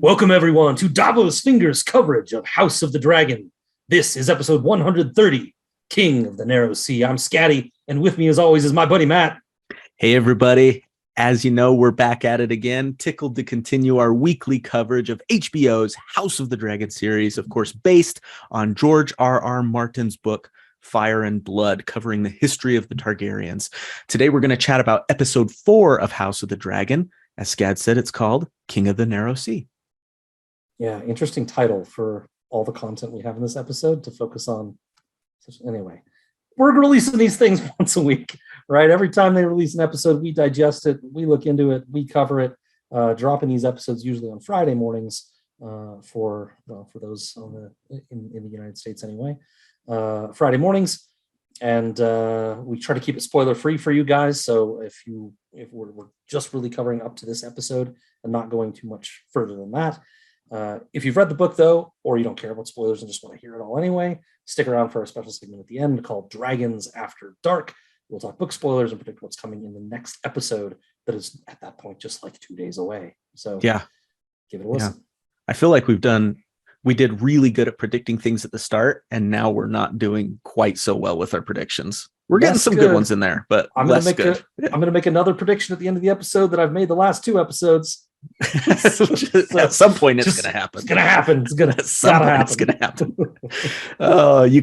Welcome, everyone, to Davos Fingers coverage of House of the Dragon. This is episode 130, King of the Narrow Sea. I'm Scatty, and with me, as always, is my buddy Matt. Hey, everybody. As you know, we're back at it again, tickled to continue our weekly coverage of HBO's House of the Dragon series, of course, based on George R.R. Martin's book, Fire and Blood, covering the history of the Targaryens. Today, we're going to chat about episode 4 of House of the Dragon. As Scad said, it's called King of the Narrow Sea. Yeah, interesting title for all the content we have in this episode to focus on. Anyway, we're releasing these things once a week, right? Every time they release an episode, we digest it, we look into it, we cover it, dropping these episodes usually on Friday mornings for those in the United States anyway. Friday mornings, and we try to keep it spoiler free for you guys. So if we're just really covering up to this episode and not going too much further than that. If you've read the book, though, or you don't care about spoilers and just want to hear it all anyway, stick around for a special segment at the end called Dragons After Dark. We'll talk book spoilers and predict what's coming in the next episode that is, at that point, just like 2 days away. So yeah, give it a listen. Yeah. I feel like we did really good at predicting things at the start, and now we're not doing quite so well with our predictions. We're getting some good ones in there, but less good. I'm going to make another prediction at the end of the episode that I've made the last 2 episodes. At some point it's going to happen. It's going to happen. It's going to happen. You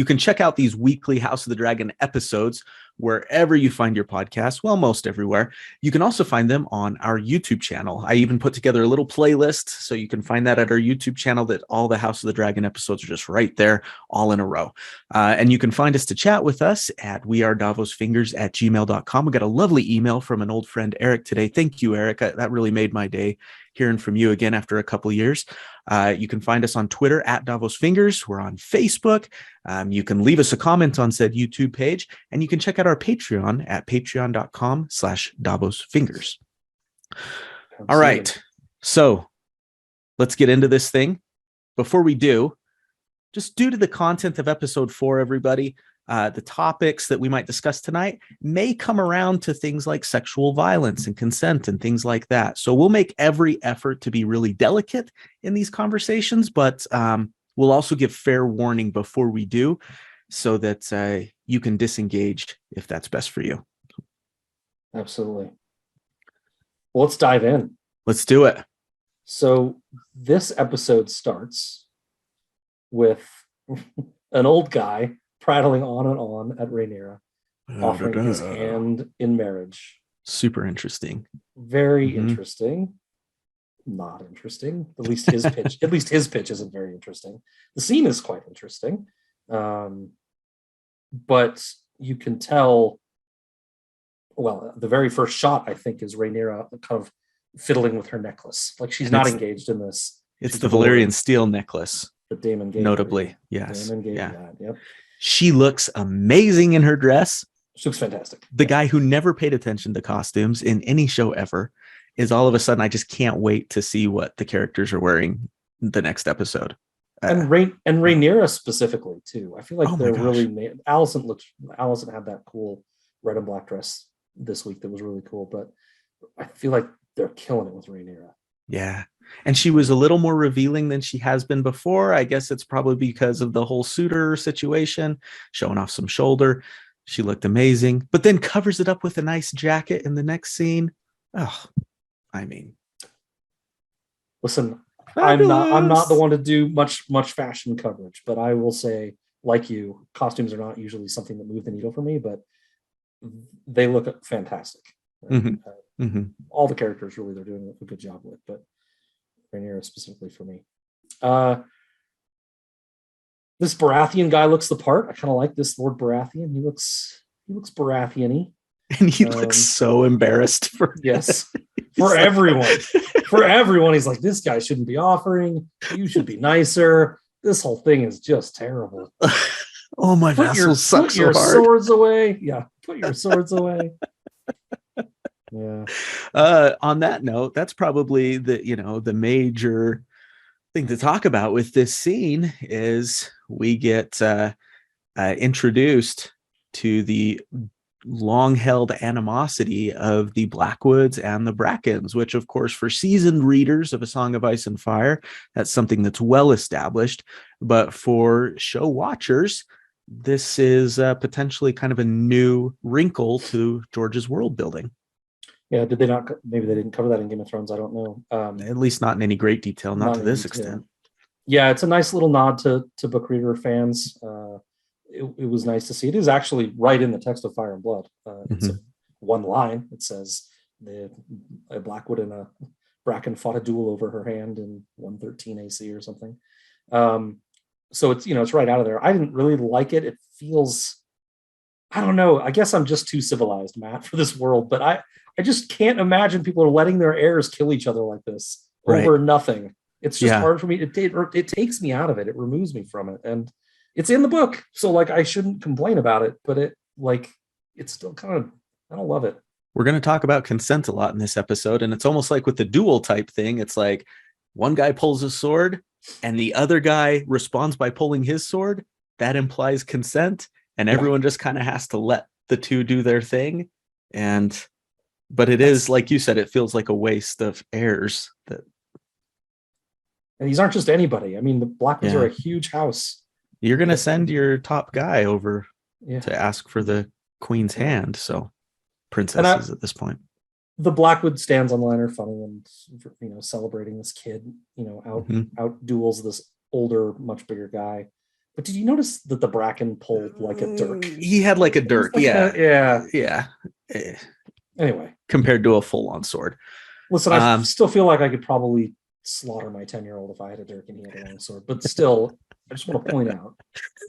can check out these weekly House of the Dragon episodes wherever you find your podcast. Well, most everywhere. You can also find them on our YouTube channel. I even put together a little playlist, so you can find that at our YouTube channel, that all the House of the Dragon episodes are just right there, all in a row. And you can find us to chat with us at wearedavosfingers@gmail.com. We got a lovely email from an old friend, Eric, today. Thank you, Eric. That really made my day, hearing from you again after a couple of years. You can find us on Twitter at Davos Fingers. We're on Facebook. You can leave us a comment on said YouTube page, and you can check out our Patreon at patreon.com/Davos Fingers. All right. So let's get into this thing. Before we do, just due to the content of episode 4, everybody, the topics that we might discuss tonight may come around to things like sexual violence and consent and things like that. So we'll make every effort to be really delicate in these conversations, but we'll also give fair warning before we do, so that you can disengage if that's best for you. Absolutely. Well, let's dive in. Let's do it. So this episode starts with an old guy prattling on and on at Rainier, offering his hand in marriage. Super interesting. Very interesting. Not interesting. At least his pitch. At least his pitch isn't very interesting. The scene is quite interesting, but you can tell. Well, the very first shot, I think, is Rainier kind of fiddling with her necklace, like she's not engaged in this. It's the Valerian steel necklace that Damon gave. Notably, her. yes. Damon gave that. Yep. She looks amazing in her dress. She looks fantastic. The guy who never paid attention to costumes in any show ever is all of a sudden, I just can't wait to see what the characters are wearing the next episode. And Rainier specifically too. I feel like they're really Allison had that cool red and black dress this week that was really cool, but I feel like they're killing it with Rainier. Yeah. And she was a little more revealing than she has been before. I guess it's probably because of the whole suitor situation, showing off some shoulder. She looked amazing, but then covers it up with a nice jacket in the next scene. Oh, I mean, listen, I'm not the one to do much fashion coverage, but I will say, like you, costumes are not usually something that move the needle for me, but they look fantastic. All the characters really they're doing a good job with, but Rainier specifically for me. This Baratheon guy looks the part. I kind of like this Lord Baratheon. He looks Baratheon-y. And he looks so embarrassed for for everyone. For everyone, he's like, this guy shouldn't be offering. You should be nicer. This whole thing is just terrible. Oh, my vassals suck so hard. Put your swords away. Yeah, put your swords away. Yeah. On that note, that's probably the major thing to talk about with this scene is we get introduced to the long-held animosity of the Blackwoods and the Brackens, which, of course, for seasoned readers of A Song of Ice and Fire, that's something that's well established. But for show watchers, this is potentially kind of a new wrinkle to George's world building. Yeah, did they not? Maybe they didn't cover that in Game of Thrones. I don't know. At least not in any great detail, not to this extent. Yeah, it's a nice little nod to book reader fans. It was nice to see. It is actually right in the text of Fire and Blood. It's one line. It says a Blackwood and a Bracken fought a duel over her hand in 113 AC or something. So it's it's right out of there. I didn't really like it. It feels, I don't know. I guess I'm just too civilized, Matt, for this world. But I just can't imagine people are letting their heirs kill each other like this over nothing. It's just hard for me. It takes me out of it. It removes me from it. And it's in the book. So I shouldn't complain about it, but it's still kind of, I don't love it. We're going to talk about consent a lot in this episode. And it's almost like with the duel type thing. It's like one guy pulls his sword and the other guy responds by pulling his sword. That implies consent. And everyone just kind of has to let the two do their thing. But it is, like you said, it feels like a waste of heirs. And these aren't just anybody. I mean, the Blackwoods are a huge house. You're going to send your top guy over to ask for the queen's hand. So princesses at this point. The Blackwood stands online are funny and, celebrating this kid, out duels this older, much bigger guy. But did you notice that the Bracken pulled like a dirk? He had like a dirk. Yeah. Anyway. Compared to a full-on sword. Listen, I still feel like I could probably slaughter my 10-year-old if I had a dirk and he had a long sword. But still, I just want to point out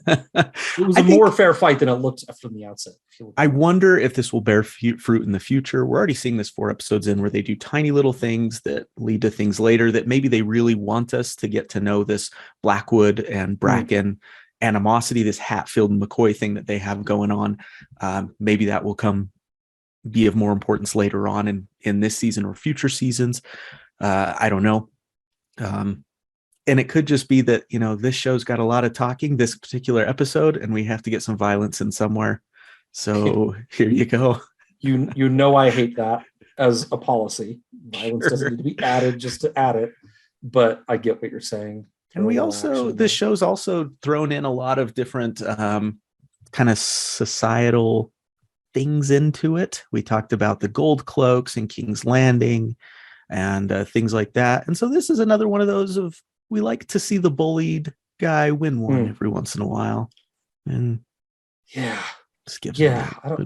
it was a more fair fight than it looked from the outset. I wonder if this will bear fruit in the future. We're already seeing this 4 episodes in where they do tiny little things that lead to things later that maybe they really want us to get to know this Blackwood and Bracken animosity, this Hatfield and McCoy thing that they have going on. Maybe that will be of more importance later on in this season or future seasons. I don't know. And it could just be that, this show's got a lot of talking this particular episode and we have to get some violence in somewhere. So here you go. I hate that as a policy. Violence doesn't need to be added just to add it, but I get what you're saying. And this show's also thrown in a lot of different kind of societal things into it. We talked about the gold cloaks and King's Landing and things like that. And so this is another one of those we like to see the bullied guy win one every once in a while. And I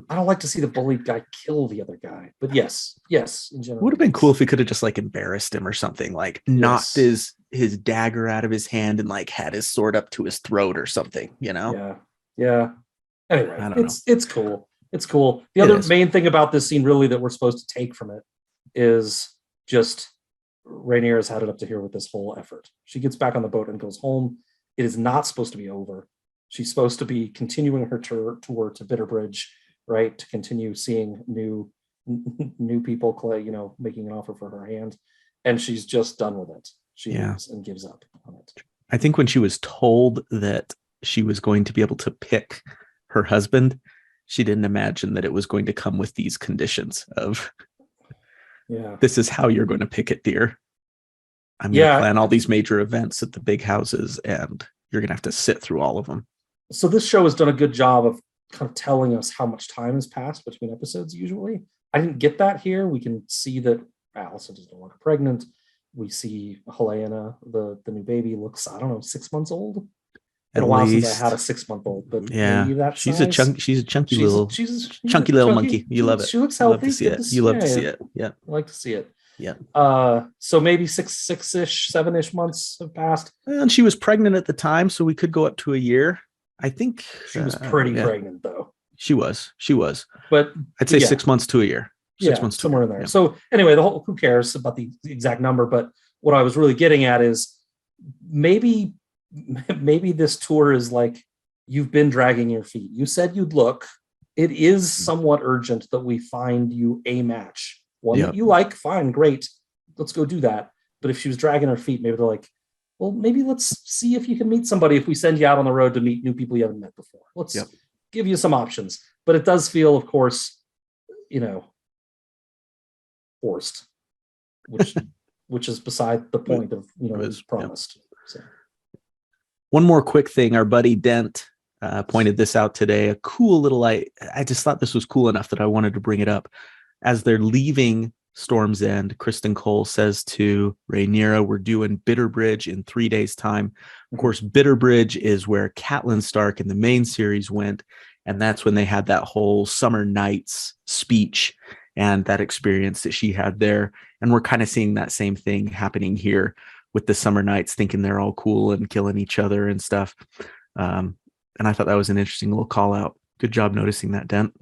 don't like to see the bullied guy kill the other guy. But yes, in general. It would have been cool if we could have just embarrassed him or something, knocked his dagger out of his hand and had his sword up to his throat or something, Yeah. Anyway, it's cool. It's cool. The It other is. main thing about this scene really that we're supposed to take from it is just Rainier has had it up to here with this whole effort. She gets back on the boat and goes home. It is not supposed to be over. She's supposed to be continuing her tour to Bitterbridge, right? To continue seeing new people, making an offer for her hand. And she's just done with it. She leaves and gives up on it. I think when she was told that she was going to be able to pick her husband, she didn't imagine that it was going to come with these conditions of, this is how you're going to pick it, dear. I'm going to plan all these major events at the big houses, and you're going to have to sit through all of them. So this show has done a good job of kind of telling us how much time has passed between episodes usually. I didn't get that here. We can see that Allison is no longer pregnant. We see Helena, the new baby, looks, 6 months old. Been a while since I had a 6-month-old, but maybe that she's size. She's a chunky little monkey. You love it. She looks healthy. You love to see it. Yeah. I like to see it. Yeah. So maybe 6-ish, 7-ish months have passed. And she was pregnant at the time, so we could go up to a year. I think she was pretty pregnant though. She was. But I'd say 6 months to a year. 6 months somewhere in there. Yeah. So anyway, who cares about the exact number? But what I was really getting at is maybe this tour is you've been dragging your feet. You said you'd look. It is somewhat urgent that we find you a match. One that you like, fine, great. Let's go do that. But if she was dragging her feet, maybe they're well, maybe let's see if you can meet somebody if we send you out on the road to meet new people you haven't met before. give you some options, but it does feel, of course, forced, which is beside the point of what was promised. So. One more quick thing. Our buddy Dent pointed this out today. A cool little, I just thought this was cool enough that I wanted to bring it up. As they're leaving Storm's End, Kristen Cole says to Rainier, we're doing Bitterbridge in 3 days' time. Of course, Bitterbridge is where Catelyn Stark in the main series went, and that's when they had that whole Summer Nights speech and that experience that she had there. And we're kind of seeing that same thing happening here with the Summer Nights, thinking they're all cool and killing each other and stuff. And I thought that was an interesting little call out. Good job noticing that, Dent.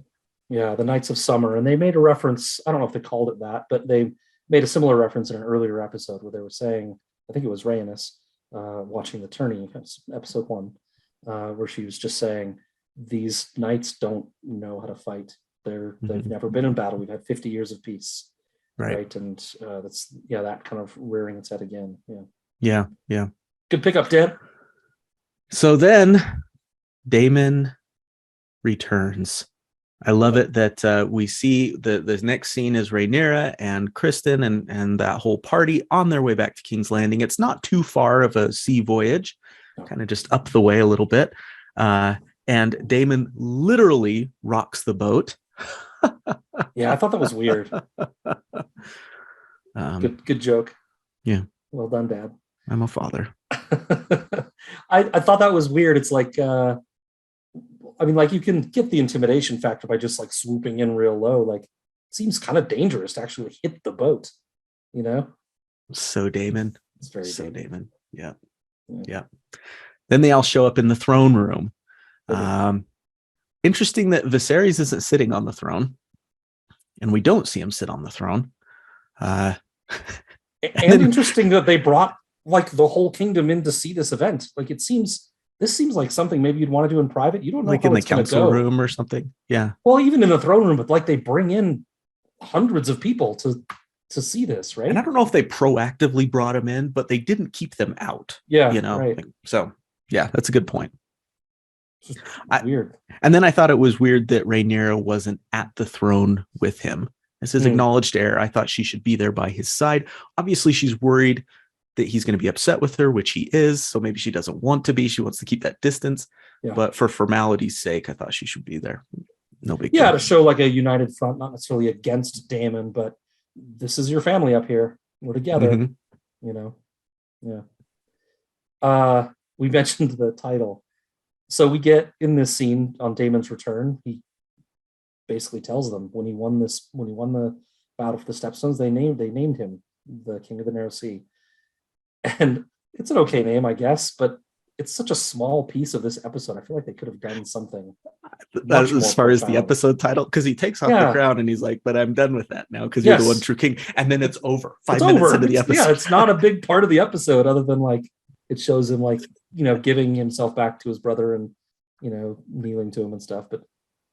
Yeah, the Knights of Summer. And they made a reference, I don't know if they called it that, but they made a similar reference in an earlier episode where they were saying, I think it was Rhaenys watching the tourney, episode 1, where she was just saying, these knights don't know how to fight. They've never been in battle. We've had 50 years of peace. Right. And that's, that kind of rearing its head again. Yeah. Good pickup, Dan. So then Damon returns. I love it that we see the next scene is Rhaenyra and Kristen and that whole party on their way back to King's Landing. It's not too far of a sea voyage, kind of just up the way a little bit. And Damon literally rocks the boat. Yeah, I thought that was weird. Good joke. Yeah. Well done, Dad. I'm a father. I thought that was weird. It's like, you can get the intimidation factor by just like swooping in real low. Like, it seems kind of dangerous to actually hit the boat, So Damon. It's very so Damon. Yeah. Then they all show up in the throne room. Interesting that Viserys isn't sitting on the throne, and we don't see him sit on the throne. And interesting that they brought like the whole kingdom in to see this event. Like, this seems like something maybe you'd want to do in private. You don't know, like in the council room or something. Yeah. Well, even in the throne room, but like they bring in hundreds of people to see this, right? And I don't know if they proactively brought them in, but they didn't keep them out. Yeah. Right. So yeah, that's a good point. Weird. And then I thought it was weird that Rhaenyra wasn't at the throne with him. As his acknowledged heir, I thought she should be there by his side. Obviously, she's worried that he's going to be upset with her, which he is. So maybe she doesn't want to be. She wants to keep that distance. Yeah. But for formality's sake, I thought she should be there. No big deal. To show like a united front, not necessarily against Damon, but this is your family up here. We're together. Yeah. We mentioned the title. So we get in this scene on Damon's return, he basically tells them when he won the battle for the Stepstones, they named him the King of the Narrow Sea. And it's an okay name, I guess, but it's such a small piece of this episode. I feel like they could have done something. That's as far as the episode title, because he takes off the crown and he's like, but I'm done with that now because you're the one true king. And then it's over. 5 minutes into the episode. Yeah, it's not a big part of the episode other than like it shows him like, giving himself back to his brother and, kneeling to him and stuff. But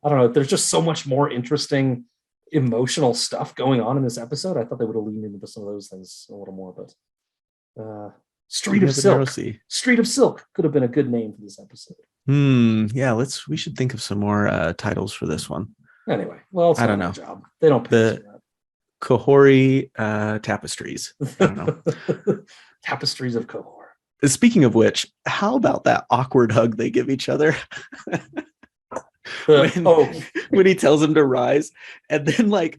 I don't know. There's just so much more interesting emotional stuff going on in this episode. I thought they would have leaned into some of those things a little more, but Street of Silk. Street of Silk could have been a good name for this episode. Yeah, we should think of some more titles for this one. Anyway, well, it's I don't know. Job. They don't pay the Kahori tapestries. I don't know. Tapestries of Kahor. Speaking of which, how about that awkward hug they give each other? When he tells him to rise, and then like,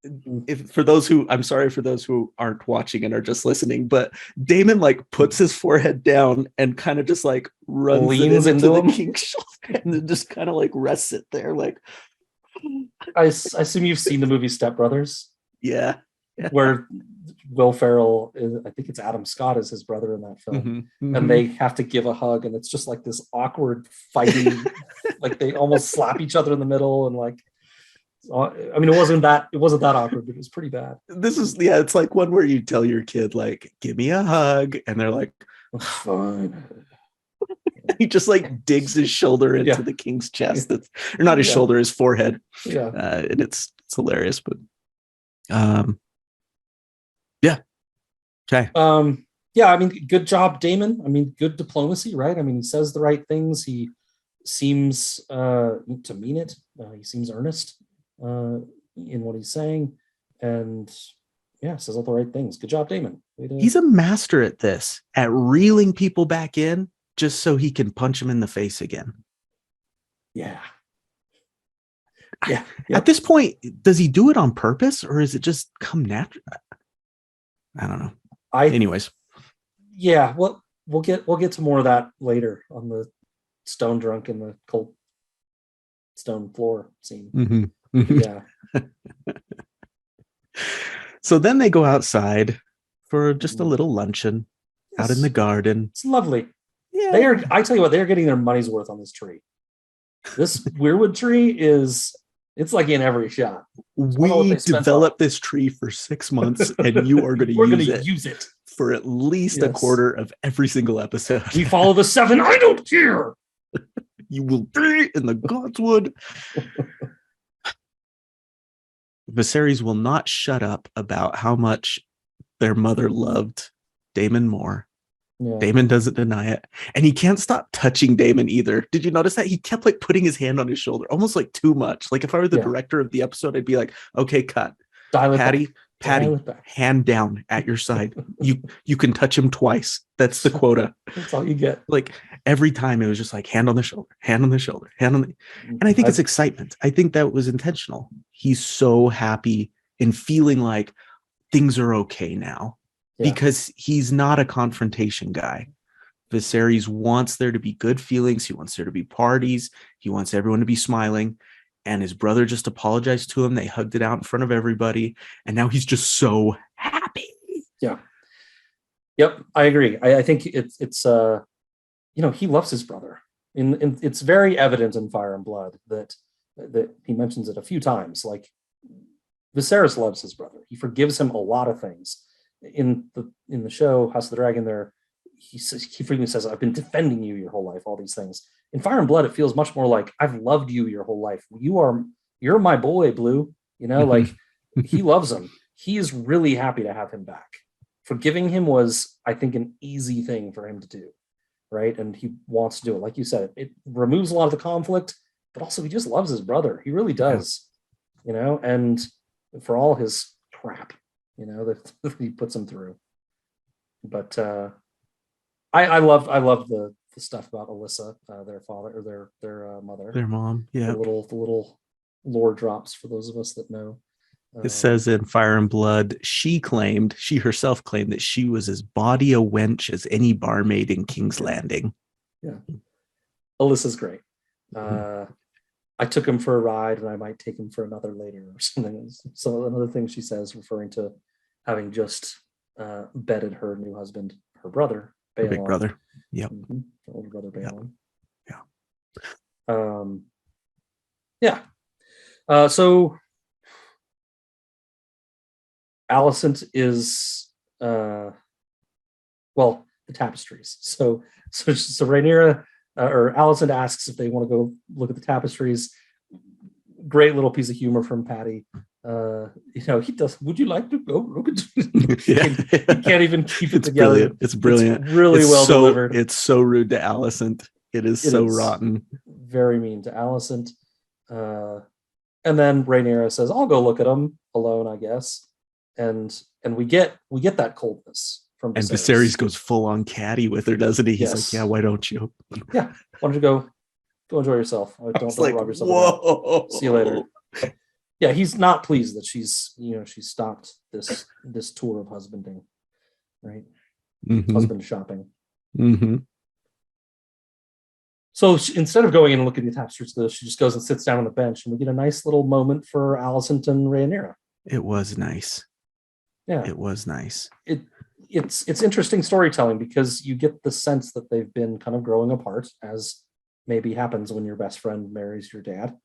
I'm sorry for those who aren't watching and are just listening, but Damon like puts his forehead down and kind of just like leans into the king's shoulder and then just kind of like rests it there. Like, I assume you've seen the movie Step Brothers. Yeah. Where Will Ferrell I think it's Adam Scott is his brother in that film, and they have to give a hug, and it's just like this awkward fighting, like they almost slap each other in the middle, and like, I mean, it wasn't that awkward, but it was pretty bad. It's like one where you tell your kid like, "Give me a hug," and they're like, "Fine." He just like digs his shoulder into the king's chest, or not his shoulder, his forehead. Yeah, and it's hilarious, but okay. I mean, good job, Damon. I mean, good diplomacy, right? I mean, he says the right things. He seems to mean it. He seems earnest in what he's saying, and says all the right things. Good job, Damon. He's a master at this, at reeling people back in just so he can punch them in the face again. Yeah. At this point, does he do it on purpose, or is it just come natural? I don't know. Anyways. Yeah, well, we'll get to more of that later on the stone drunk in the cold stone floor scene. Mm-hmm. Yeah. So then they go outside for just a little luncheon out in the garden. It's lovely. Yeah. I tell you what, they're getting their money's worth on this tree. This weirwood tree it's like in every shot. We developed this tree for 6 months, and you are going to use it for at least a quarter of every single episode. We follow the 7. I don't care. You will be in the Godswood. Viserys will not shut up about how much their mother loved Damon more. Yeah. Damon doesn't deny it. And he can't stop touching Damon either. Did you notice that? He kept like putting his hand on his shoulder, almost like too much. Like if I were the director of the episode, I'd be like, okay, cut. Patty, hand down at your side. You can touch him twice. That's the quota. That's all you get. Like every time it was just like hand on the shoulder, hand on the shoulder, hand on the... And I think it's excitement. I think that was intentional. He's so happy and feeling like things are okay now. Because he's not a confrontation guy. Viserys wants there to be good feelings. He wants there to be parties. He wants everyone to be smiling. And his brother just apologized to him. They hugged it out in front of everybody. And now he's just so happy. Yeah. Yep, I agree. I think it's he loves his brother. And it's very evident in Fire and Blood that he mentions it a few times. Like Viserys loves his brother. He forgives him a lot of things. In the show House of the Dragon, he frequently says, I've been defending you your whole life, all these things. In Fire and Blood, it feels much more like I've loved you your whole life. You're my boy, Blue. Like he loves him. He is really happy to have him back. Forgiving him was, I think, an easy thing for him to do, right? And he wants to do it. Like you said, it removes a lot of the conflict, but also he just loves his brother. He really does, and for all his crap, that he puts them through. But I love the stuff about Alyssa, their father or their mother, their mom. Yeah, the little lore drops for those of us that know. It says in Fire and Blood, she herself claimed that she was as bawdy a wench as any barmaid in King's Landing. Yeah, Alyssa's great. I took him for a ride, and I might take him for another later, or something. So another thing she says, referring to having just bedded her new husband, her brother, Baelon. Her big brother. Yep. Mm-hmm. Older brother, Baelon. Yeah. So Allison is the tapestries. So Rainier or Allison asks if they want to go look at the tapestries. Great little piece of humor from Patty. He does. Would you like to go look at? He can't even keep it together. Brilliant. It's brilliant. It's really well delivered. It's so rude to Allison. It is rotten. Very mean to Allison. And then Rainier says, "I'll go look at them alone, I guess." And we get that coldness from Viserys. And Viserys goes full on catty with her, doesn't he? He's like, "Yeah, why don't you?" Yeah, why don't you go enjoy yourself? Don't rob yourself. Whoa. See you later. Yeah, he's not pleased that she's stopped this tour of husbanding, right? Mm-hmm. Husband shopping. Mm-hmm. So instead of going in and looking at the tapestries, she just goes and sits down on the bench, and we get a nice little moment for Allison and Rainier. It was nice. Yeah, it was nice. It's interesting storytelling because you get the sense that they've been kind of growing apart, as maybe happens when your best friend marries your dad,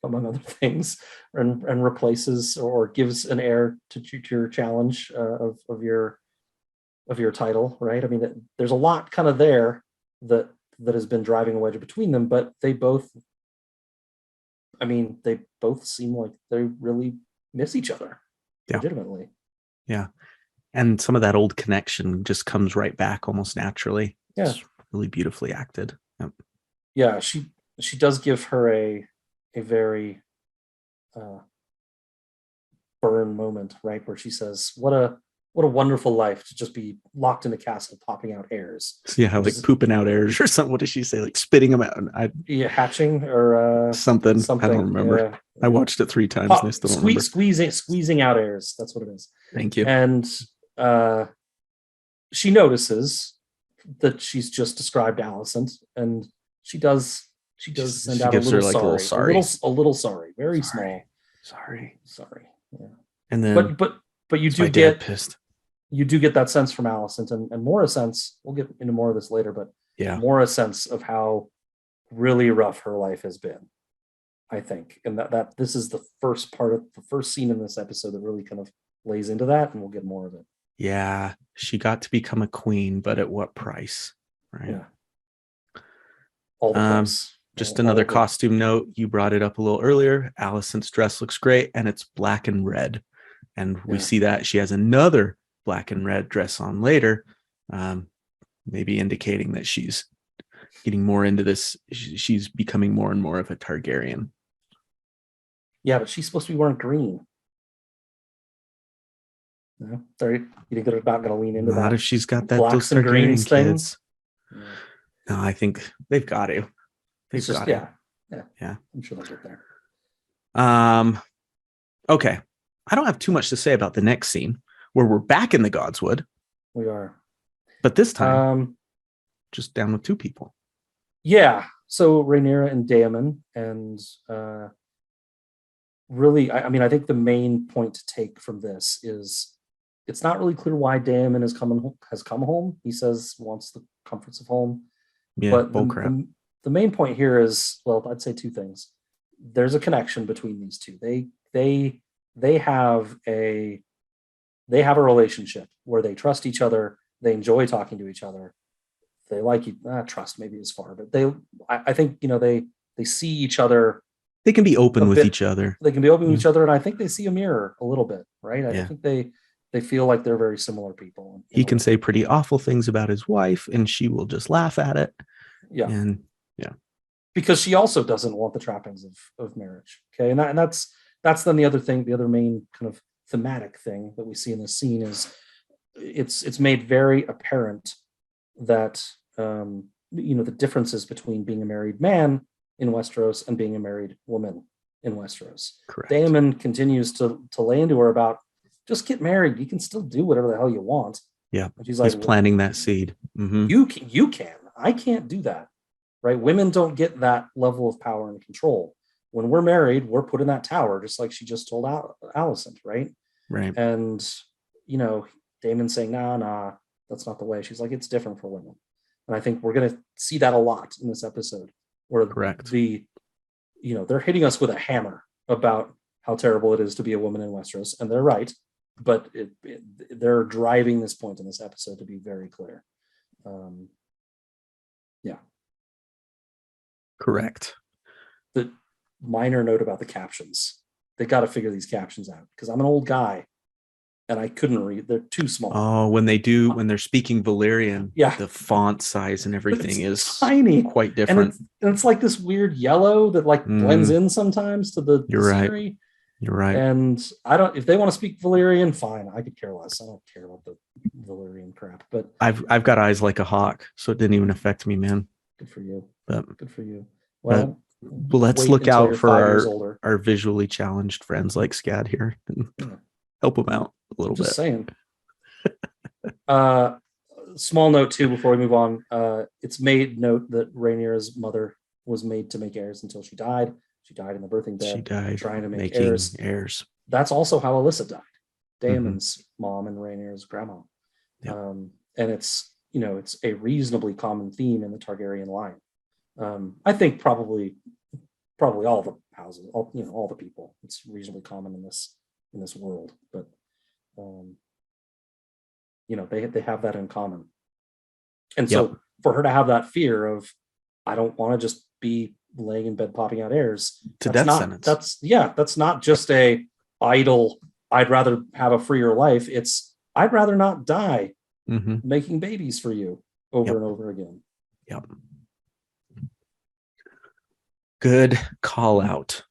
among other things, and replaces or gives an heir to your challenge of your title, right? I mean, there's a lot kind of there that has been driving a wedge between them, but they both seem like they really miss each other, legitimately. Yeah, and some of that old connection just comes right back almost naturally. Yeah, it's really beautifully acted. Yep. Yeah, she does give her a very burn moment, right, where she says, "What a wonderful life to just be locked in a castle, popping out hairs." Yeah, like Just, pooping out airs or something. What does she say? Like spitting them out. hatching or Something. I don't remember. Yeah, I watched it 3 times and I still don't remember. Squeezing out airs. That's what it is. Thank you. And she notices that she's just described Allison, and she does send out a gives her, little like, a little sorry, sorry. a little sorry, very small. Sorry. Yeah. And then, but you my do dad get pissed. you do get that sense from Allison, and more a sense. We'll get into more of this later, but Yeah. more a sense of how really rough her life has been, I think, and that this is the first scene in this episode that really kind of lays into that, and we'll get more of it. Yeah, she got to become a queen, but at what price? Right. Yeah. All the price. Just another costume note. You brought it up a little earlier. Allison's dress looks great, and it's black and red. And we see that she has another black and red dress on later, maybe indicating that she's getting more into this. She's becoming more and more of a Targaryen. Yeah, but she's supposed to be wearing green. No, sorry, you think they're not going to lean into that? Not if she's got that blacks those and greens Targaryen thing. kids. Yeah. No, I think they've got to. They've got to. Yeah. I'm sure they'll get there. Okay. I don't have too much to say about the next scene where we're back in the Godswood. We are. But this time, just down with 2 people. Yeah. So Rainier and Damon, and really, I mean, I think the main point to take from this is it's not really clear why Damon has come home. He says wants the comforts of home. Yeah, but the main point here is, well, I'd say 2 things. There's a connection between these two. They have a relationship where they trust each other. They enjoy talking to each other. They like you. Trust maybe is far, but I think they see each other. They can be open with each other. They can be open with each other, and I think they see a mirror a little bit, right? Yeah. I think they feel like they're very similar people. He can say pretty awful things about his wife, and she will just laugh at it. Yeah. And yeah. Because she also doesn't want the trappings of marriage. Okay. And that's then the other thing, the other main kind of thematic thing that we see in this scene is it's made very apparent that the differences between being a married man in Westeros and being a married woman in Westeros. Correct. Damon continues to lay into her about just get married. You can still do whatever the hell you want. Yeah. And she's like, planting that seed. Mm-hmm. You can. I can't do that. Right? Women don't get that level of power and control. When we're married, we're put in that tower, just like she just told Allison, right? Right. And, Damon saying, nah, that's not the way. She's like, it's different for women. And I think we're going to see that a lot in this episode where Correct. They're hitting us with a hammer about how terrible it is to be a woman in Westeros. And they're right. But they're driving this point in this episode to be very clear. Yeah. Correct. The minor note about the captions. They got to figure these captions out because I'm an old guy and I couldn't read. They're too small. Oh, when they're speaking Valerian, yeah, the font size and everything is tiny, quite different. And it's like this weird yellow that blends in sometimes to the scenery. You're right. And if they want to speak Valerian, fine. I could care less. I don't care about the Valerian crap. But I've got eyes like a hawk, so it didn't even affect me, man. Good for you. But, good for you. Well, let's look out for our visually challenged friends like Scad here and help them out a little bit. Just saying. Small note too before we move on. It's made note that Rainier's mother was made to make heirs until she died. She died in the birthing bed. She died trying to make heirs. That's also how Alyssa died. Damon's mom and Rainier's grandma. Yep. And it's a reasonably common theme in the Targaryen line. I think probably all the houses, all the people. It's reasonably common in this world, but they have that in common. And so for her to have that fear of, I don't want to just be laying in bed popping out airs, sentence. That's not just a idle, I'd rather have a freer life. It's I'd rather not die making babies for you over and over again. Yep. Good call out.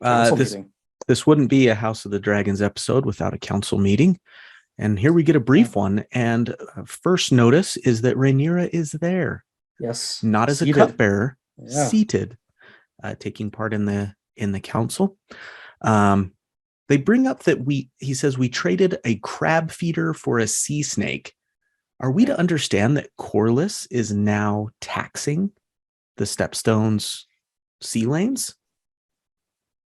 Council meeting. This wouldn't be a House of the Dragons episode without a council meeting. And here we get a brief one. And first notice is that Rhaenyra is there. Yes. Not as seated. a cupbearer, Yeah. seated, taking part in the council. They bring up that he says we traded a crab feeder for a sea snake. Are we to understand that Corlys is now taxing the Stepstones sea lanes?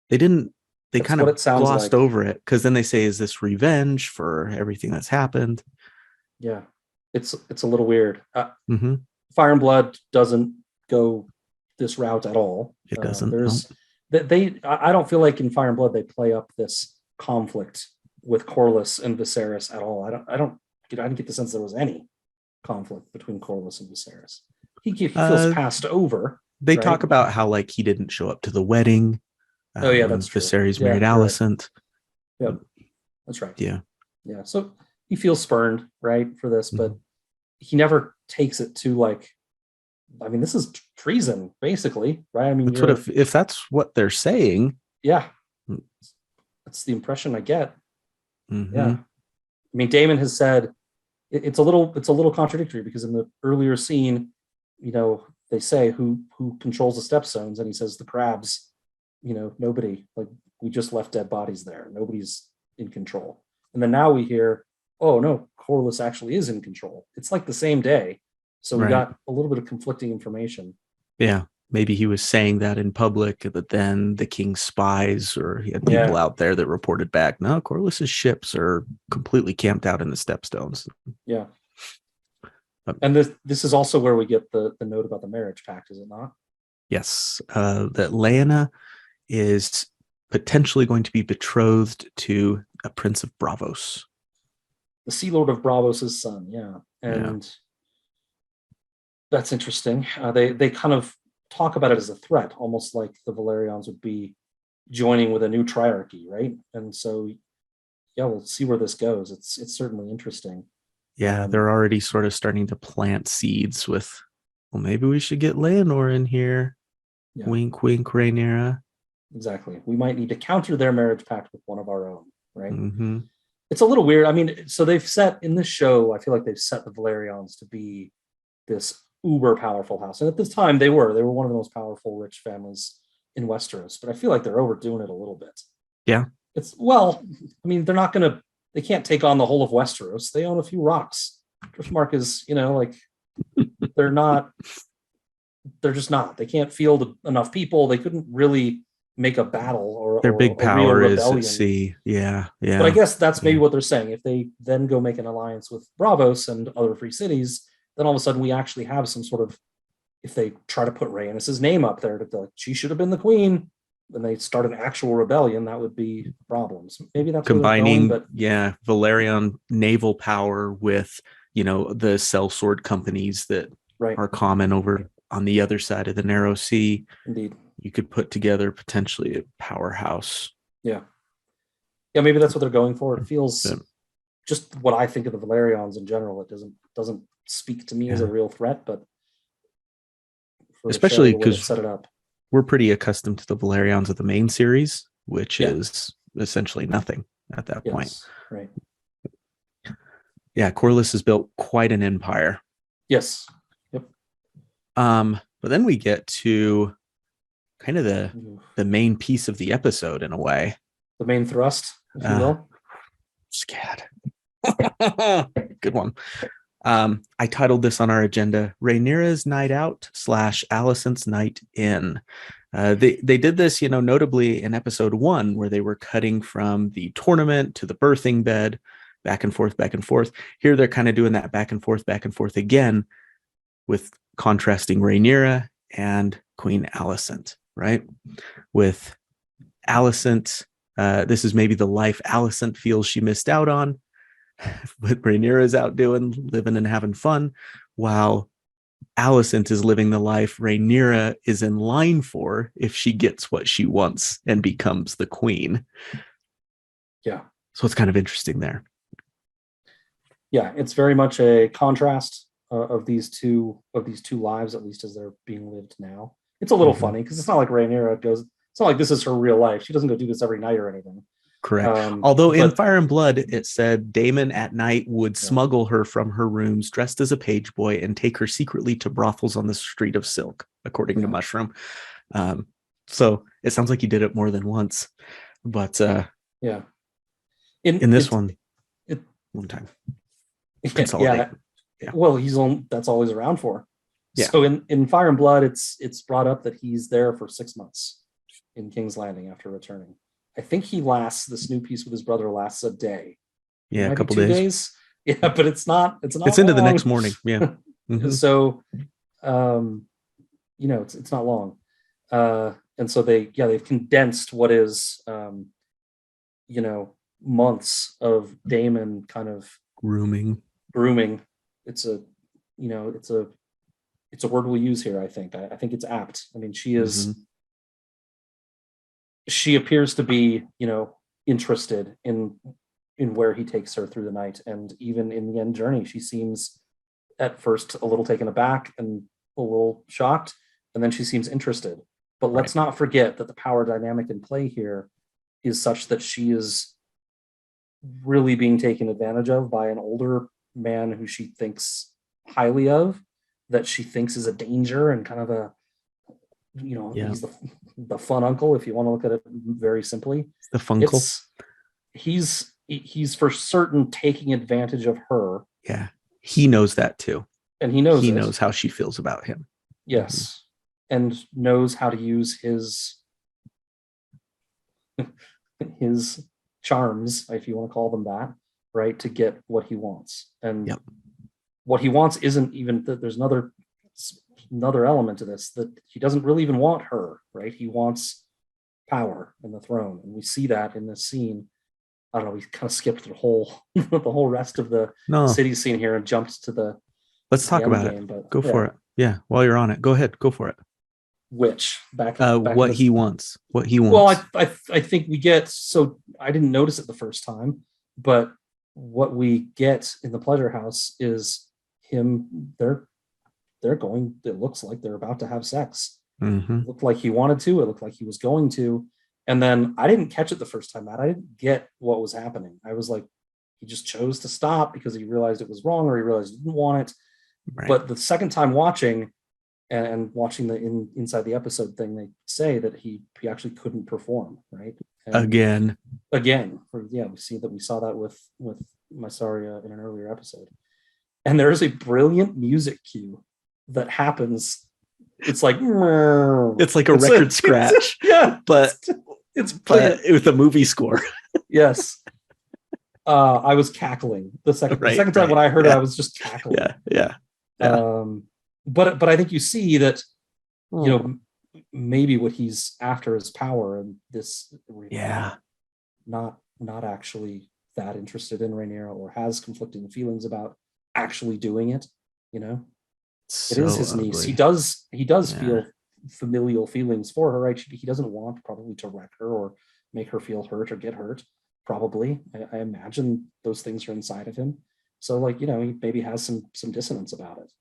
They That's kind what of it sounds glossed like. over it because then they say, is this revenge for everything that's happened? Yeah. It's a little weird. Mm-hmm. Fire and Blood doesn't go this route at all. It doesn't. I don't feel like in Fire and Blood they play up this conflict with Corlys and Viserys at all. I didn't get the sense there was any conflict between Corlys and Viserys. He feels passed over. They right? talk about how like he didn't show up to the wedding. That's true. Viserys married Allison. Right. Yep, that's right. Yeah. So he feels spurned, right, for this, but he never takes it to like. I mean, this is treason, basically, right? I mean, that's if that's what they're saying. Yeah, that's the impression I get. Mm-hmm. Yeah, I mean, Damon has said it's a little contradictory because in the earlier scene, they say who controls the stepstones, and he says the crabs. Nobody. Like we just left dead bodies there. Nobody's in control. And then now we hear, oh no, Corlys actually is in control. It's like the same day. So we got a little bit of conflicting information. Yeah. Maybe he was saying that in public, but then the king's spies or he had people out there that reported back, no, Corlys's ships are completely camped out in the Stepstones. Yeah. And this is also where we get the note about the marriage pact, is it not? Yes. That Lyanna is potentially going to be betrothed to a prince of Bravos. The Sea Lord of Bravos' son, yeah. And that's interesting. They kind of talk about it as a threat, almost like the Valerians would be joining with a new triarchy, right? And so, we'll see where this goes. It's certainly interesting. Yeah, they're already sort of starting to plant seeds with, well, maybe we should get Leonor in here. Yeah. Wink, wink, Rhaenyra. Exactly. We might need to counter their marriage pact with one of our own, right? Mm-hmm. It's a little weird. I mean, so they've set in this show, I feel like they've set the Valerians to be this uber powerful house. And at this time they were one of the most powerful, rich families in Westeros, but I feel like they're overdoing it a little bit. Yeah. They can't take on the whole of Westeros. They own a few rocks. Driftmark is, they're just not. They can't field enough people. They couldn't really make a battle or their big power is at sea. Yeah. But I guess that's maybe what they're saying. If they then go make an alliance with Bravos and other free cities, then all of a sudden we actually have some sort of, if they try to put Rhaenys' name up there, like she should have been the queen, then they start an actual rebellion, that would be problems. Maybe that's combining, Valerian naval power with, the sellsword companies that are common over on the other side of the narrow sea. Indeed. You could put together potentially a powerhouse. Yeah. Yeah, maybe that's what they're going for. It feels just what I think of the Valerians in general. It doesn't speak to me as a real threat, but especially because set it up. We're pretty accustomed to the Valerians of the main series, which is essentially nothing at that point. Right. Yeah, Corlys has built quite an empire. Yes. Yep. But then we get to kind of the main piece of the episode in a way. The main thrust, if you will. Scared. Good one. I titled this on our agenda, Rhaenyra's Night Out / Allison's Night In. They did this, notably in episode 1, where they were cutting from the tournament to the birthing bed, back and forth, back and forth. Here they're kind of doing that back and forth again with contrasting Rhaenyra and Queen Alicent, right? With Alicent, this is maybe the life Alicent feels she missed out on. But Rhaenyra is out living and having fun, while Alicent is living the life Rhaenyra is in line for if she gets what she wants and becomes the queen. Yeah. So it's kind of interesting there. Yeah, it's very much a contrast of these two lives, at least as they're being lived now. It's a little funny because it's not like Rainier goes. It's not like this is her real life. She doesn't go do this every night or anything. Correct. Although in but- Fire and Blood, it said Damon at night would Yeah. smuggle her from her rooms dressed as a page boy and take her secretly to brothels on the Street of Silk, according to Yeah. Mushroom. So it sounds like he did it more than once. But yeah, in this one time. Yeah, Consolidate. Yeah. Well, that's all he's around for. Yeah. So in Fire and Blood, it's brought up that he's there for 6 months in King's Landing after returning. I think this new piece with his brother lasts a day. Yeah, a couple 2 days. Yeah, but it's not. It's into the next morning. Yeah. Mhm. So, it's not long. And so they've condensed what is, months of Damon kind of Grooming. It's a word we'll use here. I think it's apt. I mean, she appears to be, interested in where he takes her through the night. And even in the end journey, she seems at first a little taken aback and a little shocked. And then she seems interested. But let's not forget that the power dynamic in play here is such that she is really being taken advantage of by an older man who she thinks highly of, that she thinks is a danger and kind of a, he's the fun uncle, if you want to look at it very simply. The funkle. He's for certain taking advantage of her. Yeah. He knows that too. And he knows knows how she feels about him. Yes. And knows how to use his charms, if you want to call them that, right, to get what he wants. And what he wants isn't even that. There's another element to this, that he doesn't really even want her, right? He wants power and the throne, and we see that in this scene. I don't know, we kind of skipped the whole rest of the city scene here and jumped to the let's talk about it. But go for it. Yeah, while you're on it, go ahead, go for it. Which back what he wants. Well, I think we get, so I didn't notice it the first time, but what we get in the pleasure house is him. They're going. It looks like they're about to have sex. It looked like he wanted to. It looked like he was going to. And then I didn't catch it the first time, Matt. I didn't get what was happening. I was like, he just chose to stop because he realized it was wrong, or he realized he didn't want it. Right. But the second time watching and watching the inside the episode thing, they say that he actually couldn't perform, right? And again. We saw that with Mysaria in an earlier episode. And there is a brilliant music cue that happens. It's like a record scratch. But with a movie score. Yes. I was cackling the second time when I heard it. I was just cackling. Yeah. But I think you see that, maybe what he's after is power, and this not actually that interested in Rainier, or has conflicting feelings about actually doing it. It is his niece. He does feel familial feelings for her, right? He doesn't want probably to wreck her or make her feel hurt or get hurt. Probably, I imagine those things are inside of him. So, he maybe has some dissonance about it,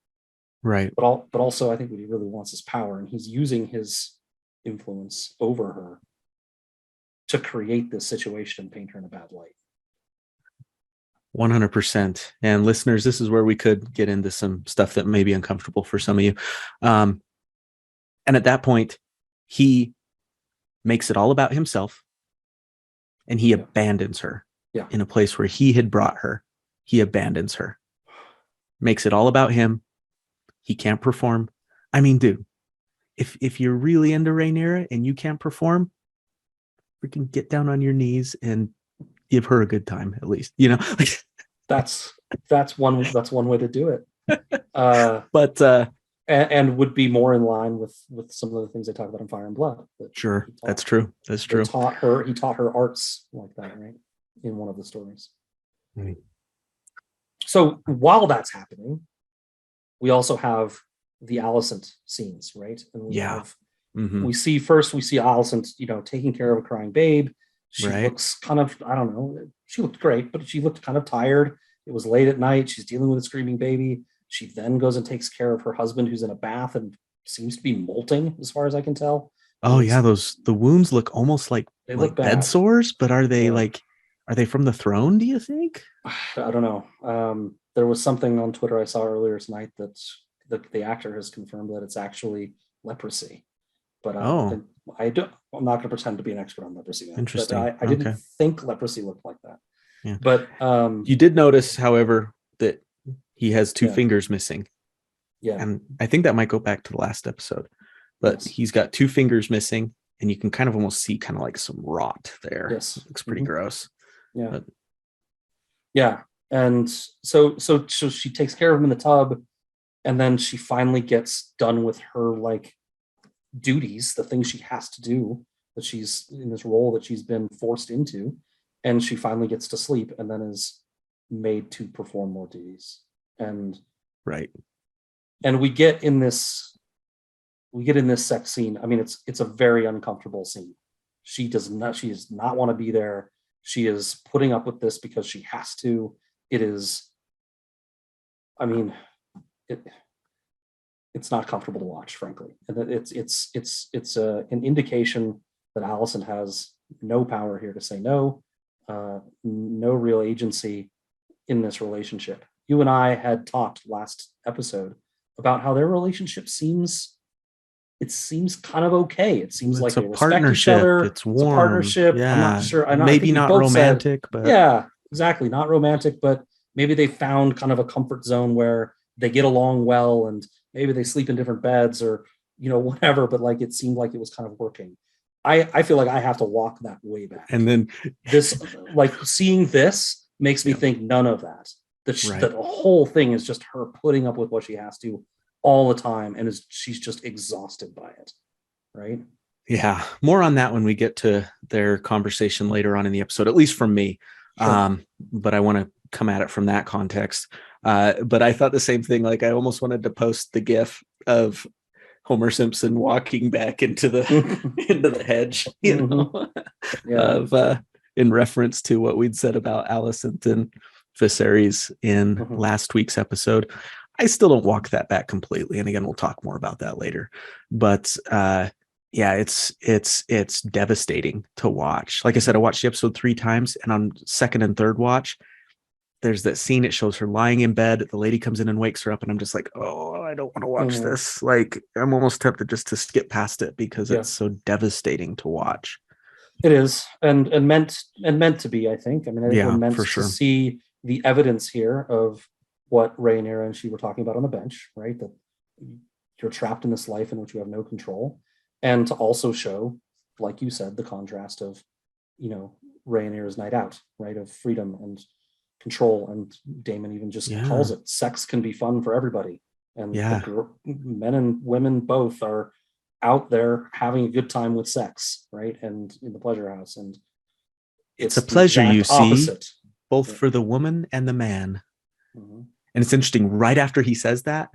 right? But also, I think what he really wants is power, and he's using his influence over her to create this situation and paint her in a bad light. 100%. And listeners, this is where we could get into some stuff that may be uncomfortable for some of you. And at that point, he makes it all about himself, and he abandons her in a place where he had brought her. He abandons her, makes it all about him. He can't perform. I mean, dude, if you're really into Rainier and you can't perform, freaking get down on your knees and give her a good time, at least, that's one way to do it. And would be more in line with some of the things they talk about in Fire and Blood. Sure, that's true. That's true. He taught her arts like that, right? In one of the stories. Mm-hmm. So while that's happening, we also have the Allison scenes, right? And we see Allison, taking care of a crying babe. She looks kind of, I don't know, she looked great, but she looked kind of tired. It was late at night. She's dealing with a screaming baby. She then goes and takes care of her husband, who's in a bath and seems to be molting as far as I can tell. Oh yeah, the wounds look almost like look bed bad. sores, but are they Yeah. are they from the throne, do you think? I don't know. There was something on Twitter I saw earlier tonight that the actor has confirmed that it's actually leprosy. But Oh, I'm not going to pretend to be an expert on leprosy, man. interesting. But I didn't think leprosy looked like that. Yeah. But you did notice, however, that he has two Yeah. fingers missing. Yeah. And I think that might go back to the last episode. But Yes. he's got two fingers missing, and you can kind of almost see kind of like some rot there. Yes. It looks pretty gross. Yeah. But yeah. And so she takes care of him in the tub, and then she finally gets done with her like duties, the things she has to do, that she's in this role that she's been forced into, and she finally gets to sleep and then is made to perform more duties. And right. And we get in this sex scene. I mean, it's a very uncomfortable scene. She does not want to be there. She is putting up with this because she has to. It is, I mean, it's not comfortable to watch, frankly. And it's an indication that Allison has no power here to say no, no real agency in this relationship. You and I had talked last episode about how their relationship seems kind of okay. It seems like a they respect each partnership. other. It's warm. It's a partnership. Yeah. I'm not sure. Maybe not romantic, but yeah, exactly. Not romantic, but maybe they found kind of a comfort zone where they get along well, and maybe they sleep in different beds or, whatever. But like, it seemed like it was kind of working. I feel like I have to walk that way back. And then this, like, seeing this makes me think none of that. The whole thing is just her putting up with what she has to all the time, and she's just exhausted by it, right? Yeah, more on that when we get to their conversation later on in the episode, at least from me. Sure. But I want to come at it from that context. But I thought the same thing. Like, I almost wanted to post the GIF of Homer Simpson walking back into the into the hedge, of in reference to what we'd said about Alicent and Viserys in last week's episode. I still don't walk that back completely, and again, we'll talk more about that later. But yeah, it's devastating to watch. Like I said, I watched the episode 3 times, and on second and third watch, there's that scene. It shows her lying in bed. The lady comes in and wakes her up, and I'm just like, oh, I don't want to watch this. Like, I'm almost tempted just to skip past it because it's so devastating to watch. It is, and meant to be. I think. I mean, I think we're meant to see the evidence here of what Rainier and she were talking about on the bench, right? That you're trapped in this life in which you have no control, and to also show, like you said, the contrast of, Rainier's night out, right, of freedom and control. And Damon even just calls it, sex can be fun for everybody, and men and women both are out there having a good time with sex, right, and in the pleasure house. And it's a pleasure, you see, both for the woman and the man. And it's interesting, right after he says that,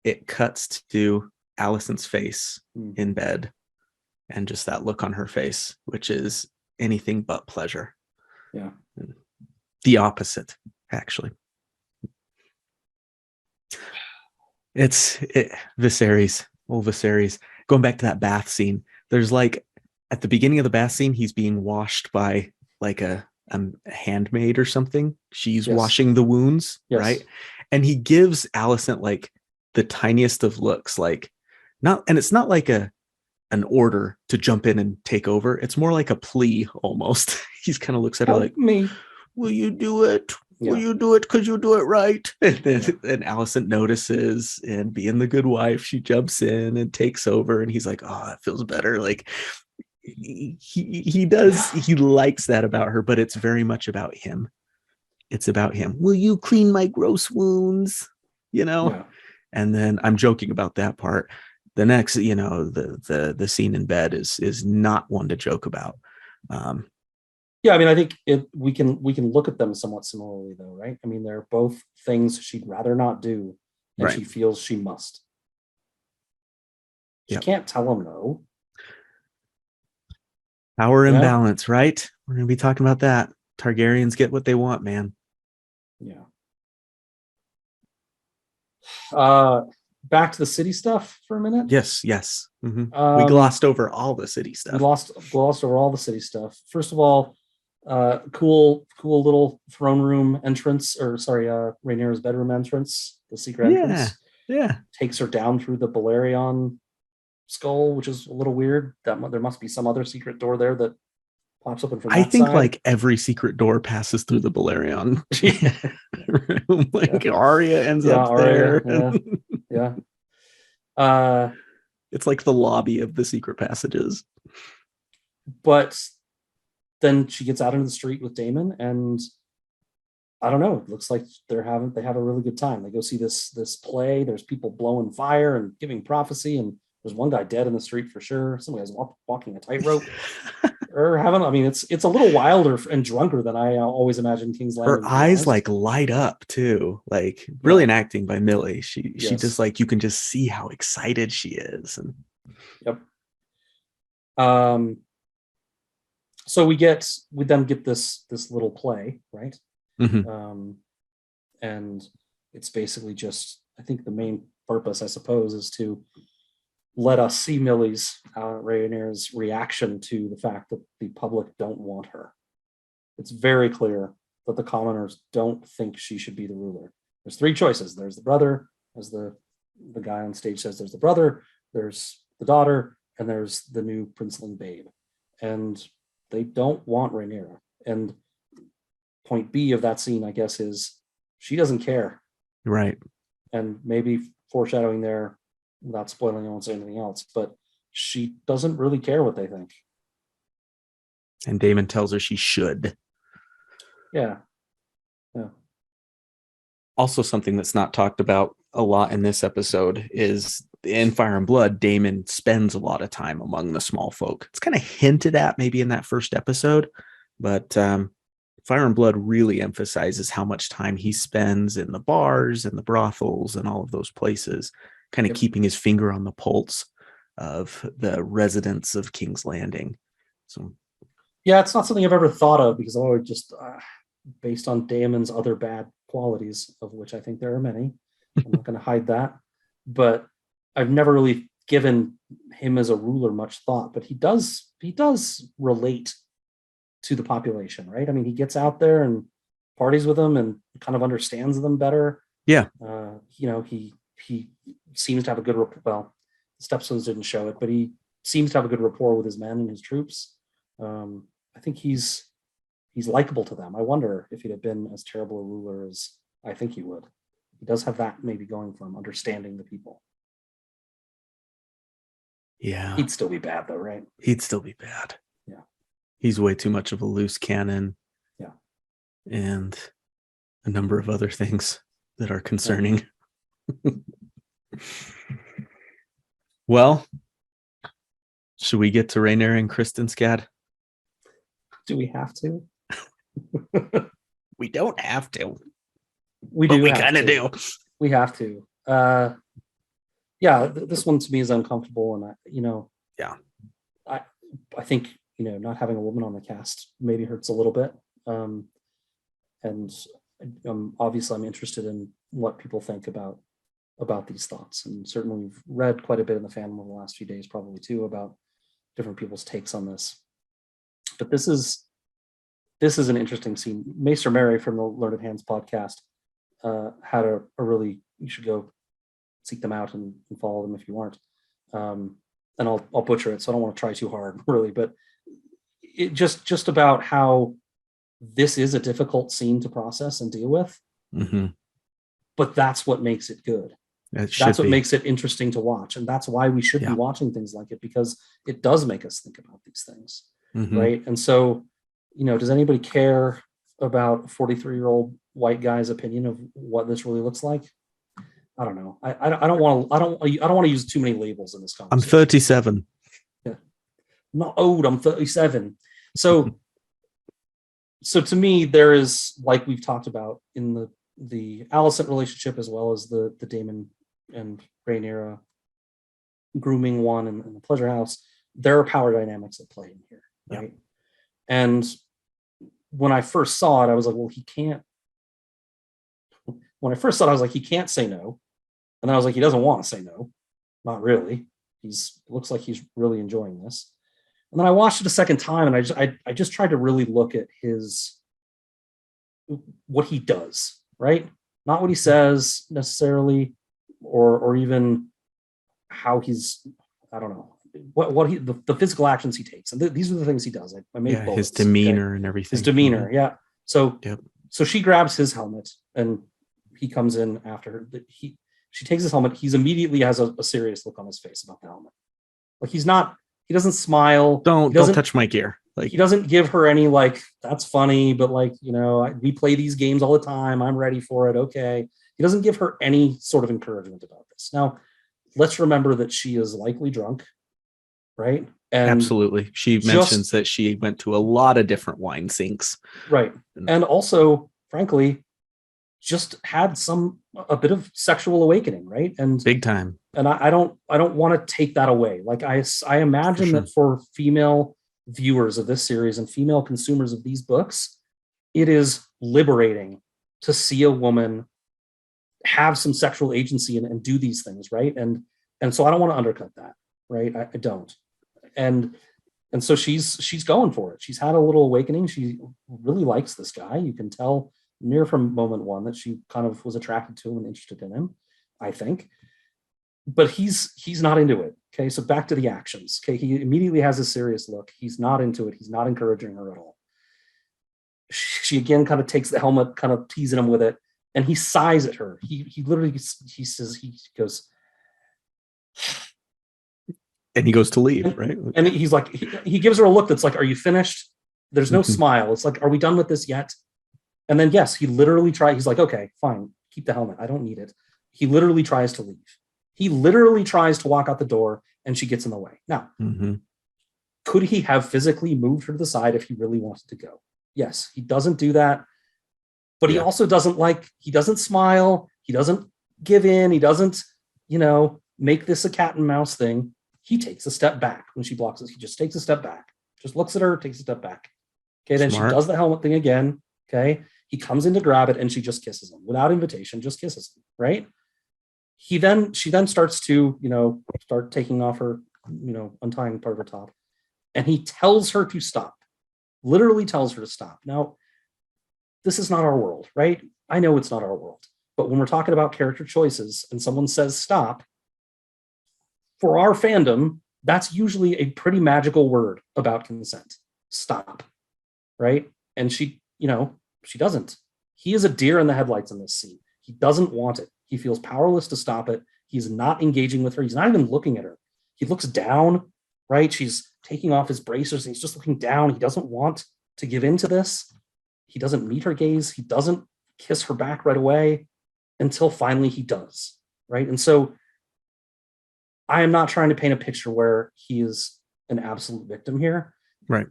it cuts to Alicent's face in bed, and just that look on her face, which is anything but pleasure. Yeah. The opposite, actually. Viserys, old Viserys. Going back to that bath scene, there's like, at the beginning of the bath scene, he's being washed by like a handmaid or something. She's washing the wounds, right? And he gives Alicent like the tiniest of looks, like and it's not like an order to jump in and take over. It's more like a plea almost. He's kind of looks at her like, me, will you do it? Will you do it? Because you do it right. And Alicent notices, and being the good wife, she jumps in and takes over. And he's like, oh, it feels better. Like, he does, he likes that about her, but it's very much about him. It's about him. Will you clean my gross wounds? And then I'm joking about that part. The next, the scene in bed is not one to joke about. I mean, I think we can look at them somewhat similarly, though, right? I mean, they're both things she'd rather not do, and she feels she must. She can't tell him no. Power imbalance, right? We're going to be talking about that. Targaryens get what they want, man. Yeah. back to the city stuff for a minute. Yes. We glossed over all the city stuff. We glossed over all the city stuff. First of all, cool little throne room entrance, or sorry, Rainier's bedroom entrance, the secret entrance. Yeah. Takes her down through the Valerian skull, which is a little weird. There must be some other secret door there that pops open from that I think side. like every secret door passes through the Valerian room. Like Arya ends up there. Yeah. It's like the lobby of the secret passages. But then she gets out into the street with Damon, and I don't know, it looks like they have a really good time. They go see this play. There's people blowing fire and giving prophecy, and there's one guy dead in the street for sure. Some guy's walking a tightrope. It's a little wilder and drunker than I always imagined King's Landing. Her eyes like light up too. Like brilliant acting by Millie. She just like, you can just see how excited she is. And so we then get this little play, right? And it's basically just, I think the main purpose, I suppose, is to let us see Millie's, Rainier's reaction to the fact that the public don't want her. It's very clear that the commoners don't think she should be the ruler. There's three choices. There's the brother, as the guy on stage says, there's the brother, there's the daughter, and there's the new princeling babe. And they don't want Rainier. And point B of that scene, I guess, is she doesn't care. Right. And maybe foreshadowing there, without spoiling, I won't say anything else, but she doesn't really care what they think. And Damon tells her she should. Yeah. Also, something that's not talked about a lot in this episode is in Fire and Blood, Damon spends a lot of time among the small folk. It's kind of hinted at maybe in that first episode, but Fire and Blood really emphasizes how much time he spends in the bars and the brothels and all of those places, kind of keeping his finger on the pulse of the residents of King's Landing. So, yeah, it's not something I've ever thought of, because I just based on Damon's other bad qualities, of which I think there are many. I'm not going to hide that, but I've never really given him as a ruler much thought. But he does relate to the population, right? I mean, he gets out there and parties with them and kind of understands them better. Yeah. He seems to have a good well, Stepstones didn't show it, but he seems to have a good rapport with his men and his troops. I think he's likable to them. I wonder if he'd have been as terrible a ruler as I think he would. He does have that maybe going for him, understanding the people. Yeah. He'd still be bad though, right? He'd still be bad. Yeah. He's way too much of a loose cannon. Yeah. And a number of other things that are concerning. Well, should we get to Rainier and Kristenskad? Do we have to? We don't have to. We kind of do. We have to. This one to me is uncomfortable, and I think not having a woman on the cast maybe hurts a little bit. And obviously I'm interested in what people think about these thoughts, and certainly we've read quite a bit in the fandom over the last few days, probably too, about different people's takes on this. But this is an interesting scene. Maester Mary from the Learned Hands podcast had a really, you should go seek them out and follow them if you aren't. And I'll butcher it, so I don't want to try too hard, really. But it just about how this is a difficult scene to process and deal with. Mm-hmm. But that's what makes it good. That's what makes it interesting to watch, and that's why we should be watching things like it, because it does make us think about these things, right? And so, does anybody care about a 43-year-old white guy's opinion of what this really looks like? I don't know. I don't want to use too many labels in this conversation. I'm 37. Yeah, I'm not old. I'm 37. So to me, there is, like we've talked about in the Allison relationship, as well as the Damon and Rainier grooming one and the pleasure house, there are power dynamics at play in here, right? And when I first saw it, I was like, well, he can't. When I first saw it, I was like, he can't say no. And then I was like, he doesn't want to say no. Not really. Looks like he's really enjoying this. And then I watched it a second time, and I just tried to really look at what he does, right? Not what he says necessarily, or even how he's, I don't know, the physical actions he takes. And these are the things he does. I made bullets, his demeanor and everything. His demeanor, yeah. So, yep. So she grabs his helmet, and he comes in after her. She takes his helmet. He's immediately has a serious look on his face about the helmet. Like he doesn't smile. Don't touch my gear. Like he doesn't give her any like, that's funny, but like, we play these games all the time. I'm ready for it. Okay. He doesn't give her any sort of encouragement about this. Now, let's remember that she is likely drunk, right? And absolutely. She mentions that she went to a lot of different wine sinks. Right. And also, frankly, just had a bit of sexual awakening, right? And big time. And I don't want to take that away. Like I imagine that for female viewers of this series and female consumers of these books, it is liberating to see a woman have some sexual agency and do these things, right? And so I don't want to undercut that, right? I don't. And so she's going for it. She's had a little awakening. She really likes this guy. You can tell near from moment one that she kind of was attracted to him and interested in him, I think. But he's not into it. Okay, so back to the actions. Okay, he immediately has a serious look. He's not into it. He's not encouraging her at all. She again kind of takes the helmet, kind of teasing him with it, and he sighs at her. He literally he goes, and he goes to leave, right? And he's like, he gives her a look that's like, "Are you finished?" There's no smile. It's like, "Are we done with this yet?" And then yes, he literally tries. He's like, "Okay, fine, keep the helmet. I don't need it." He literally tries to leave. He literally tries to walk out the door, and she gets in the way. Now, could he have physically moved her to the side if he really wanted to go? Yes, he doesn't do that. But he also he doesn't smile. He doesn't give in. He doesn't, make this a cat and mouse thing. He takes a step back when she blocks us. He just takes a step back, just looks at her, takes a step back. Okay, then Smart. She does the helmet thing again. Okay, he comes in to grab it, and she just kisses him without invitation, just kisses him, right? She then starts to, start taking off her, untying part of her top. And he tells her to stop, literally tells her to stop. Now, this is not our world, right? I know it's not our world. But when we're talking about character choices and someone says stop, for our fandom, that's usually a pretty magical word about consent. Stop, right? And she doesn't. He is a deer in the headlights in this scene. He doesn't want it. He feels powerless to stop it. He's not engaging with her. He's not even looking at her. He looks down, right? She's taking off his bracers, and he's just looking down. He doesn't want to give in to this. He doesn't meet her gaze. He doesn't kiss her back right away until finally he does, right? And so I am not trying to paint a picture where he is an absolute victim here. Right.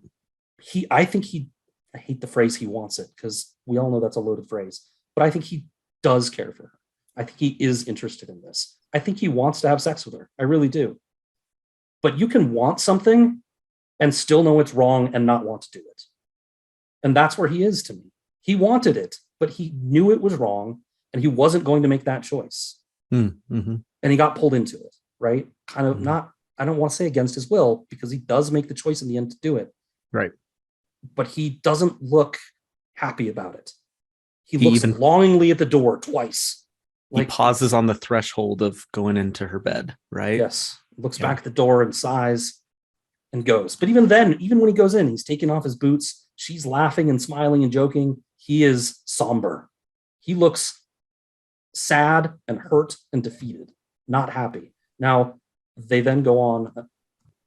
I hate the phrase "he wants it" because we all know that's a loaded phrase, but I think he does care for her. I think he is interested in this. I think he wants to have sex with her. I really do. But you can want something and still know it's wrong and not want to do it. And that's where he is to me. He wanted it, but he knew it was wrong and he wasn't going to make that choice. Mm-hmm. And he got pulled into it, right? Kind of not, I don't want to say against his will, because he does make the choice in the end to do it. Right. But he doesn't look happy about it. He looks longingly at the door twice. He pauses on the threshold of going into her bed, right? Yes. Looks back at the door and sighs and goes. But even then, even when he goes in, he's taking off his boots. She's laughing and smiling and joking. He is somber. He looks sad and hurt and defeated, not happy. Now, they then go on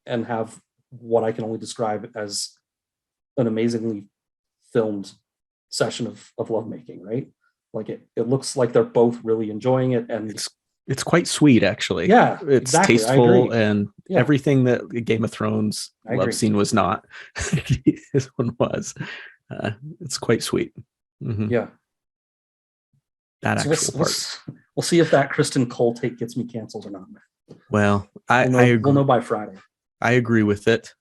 and have what I can only describe as an amazingly filmed session of lovemaking, right? Like it looks like they're both really enjoying it, and it's quite sweet, actually. Yeah, it's exactly. tasteful, and everything that Game of Thrones love scene was not. This one was. It's quite sweet. Mm-hmm. Yeah, that actual part. We'll see if that Kristen Cole take gets me canceled or not. Well, I agree. We'll know by Friday. I agree with it.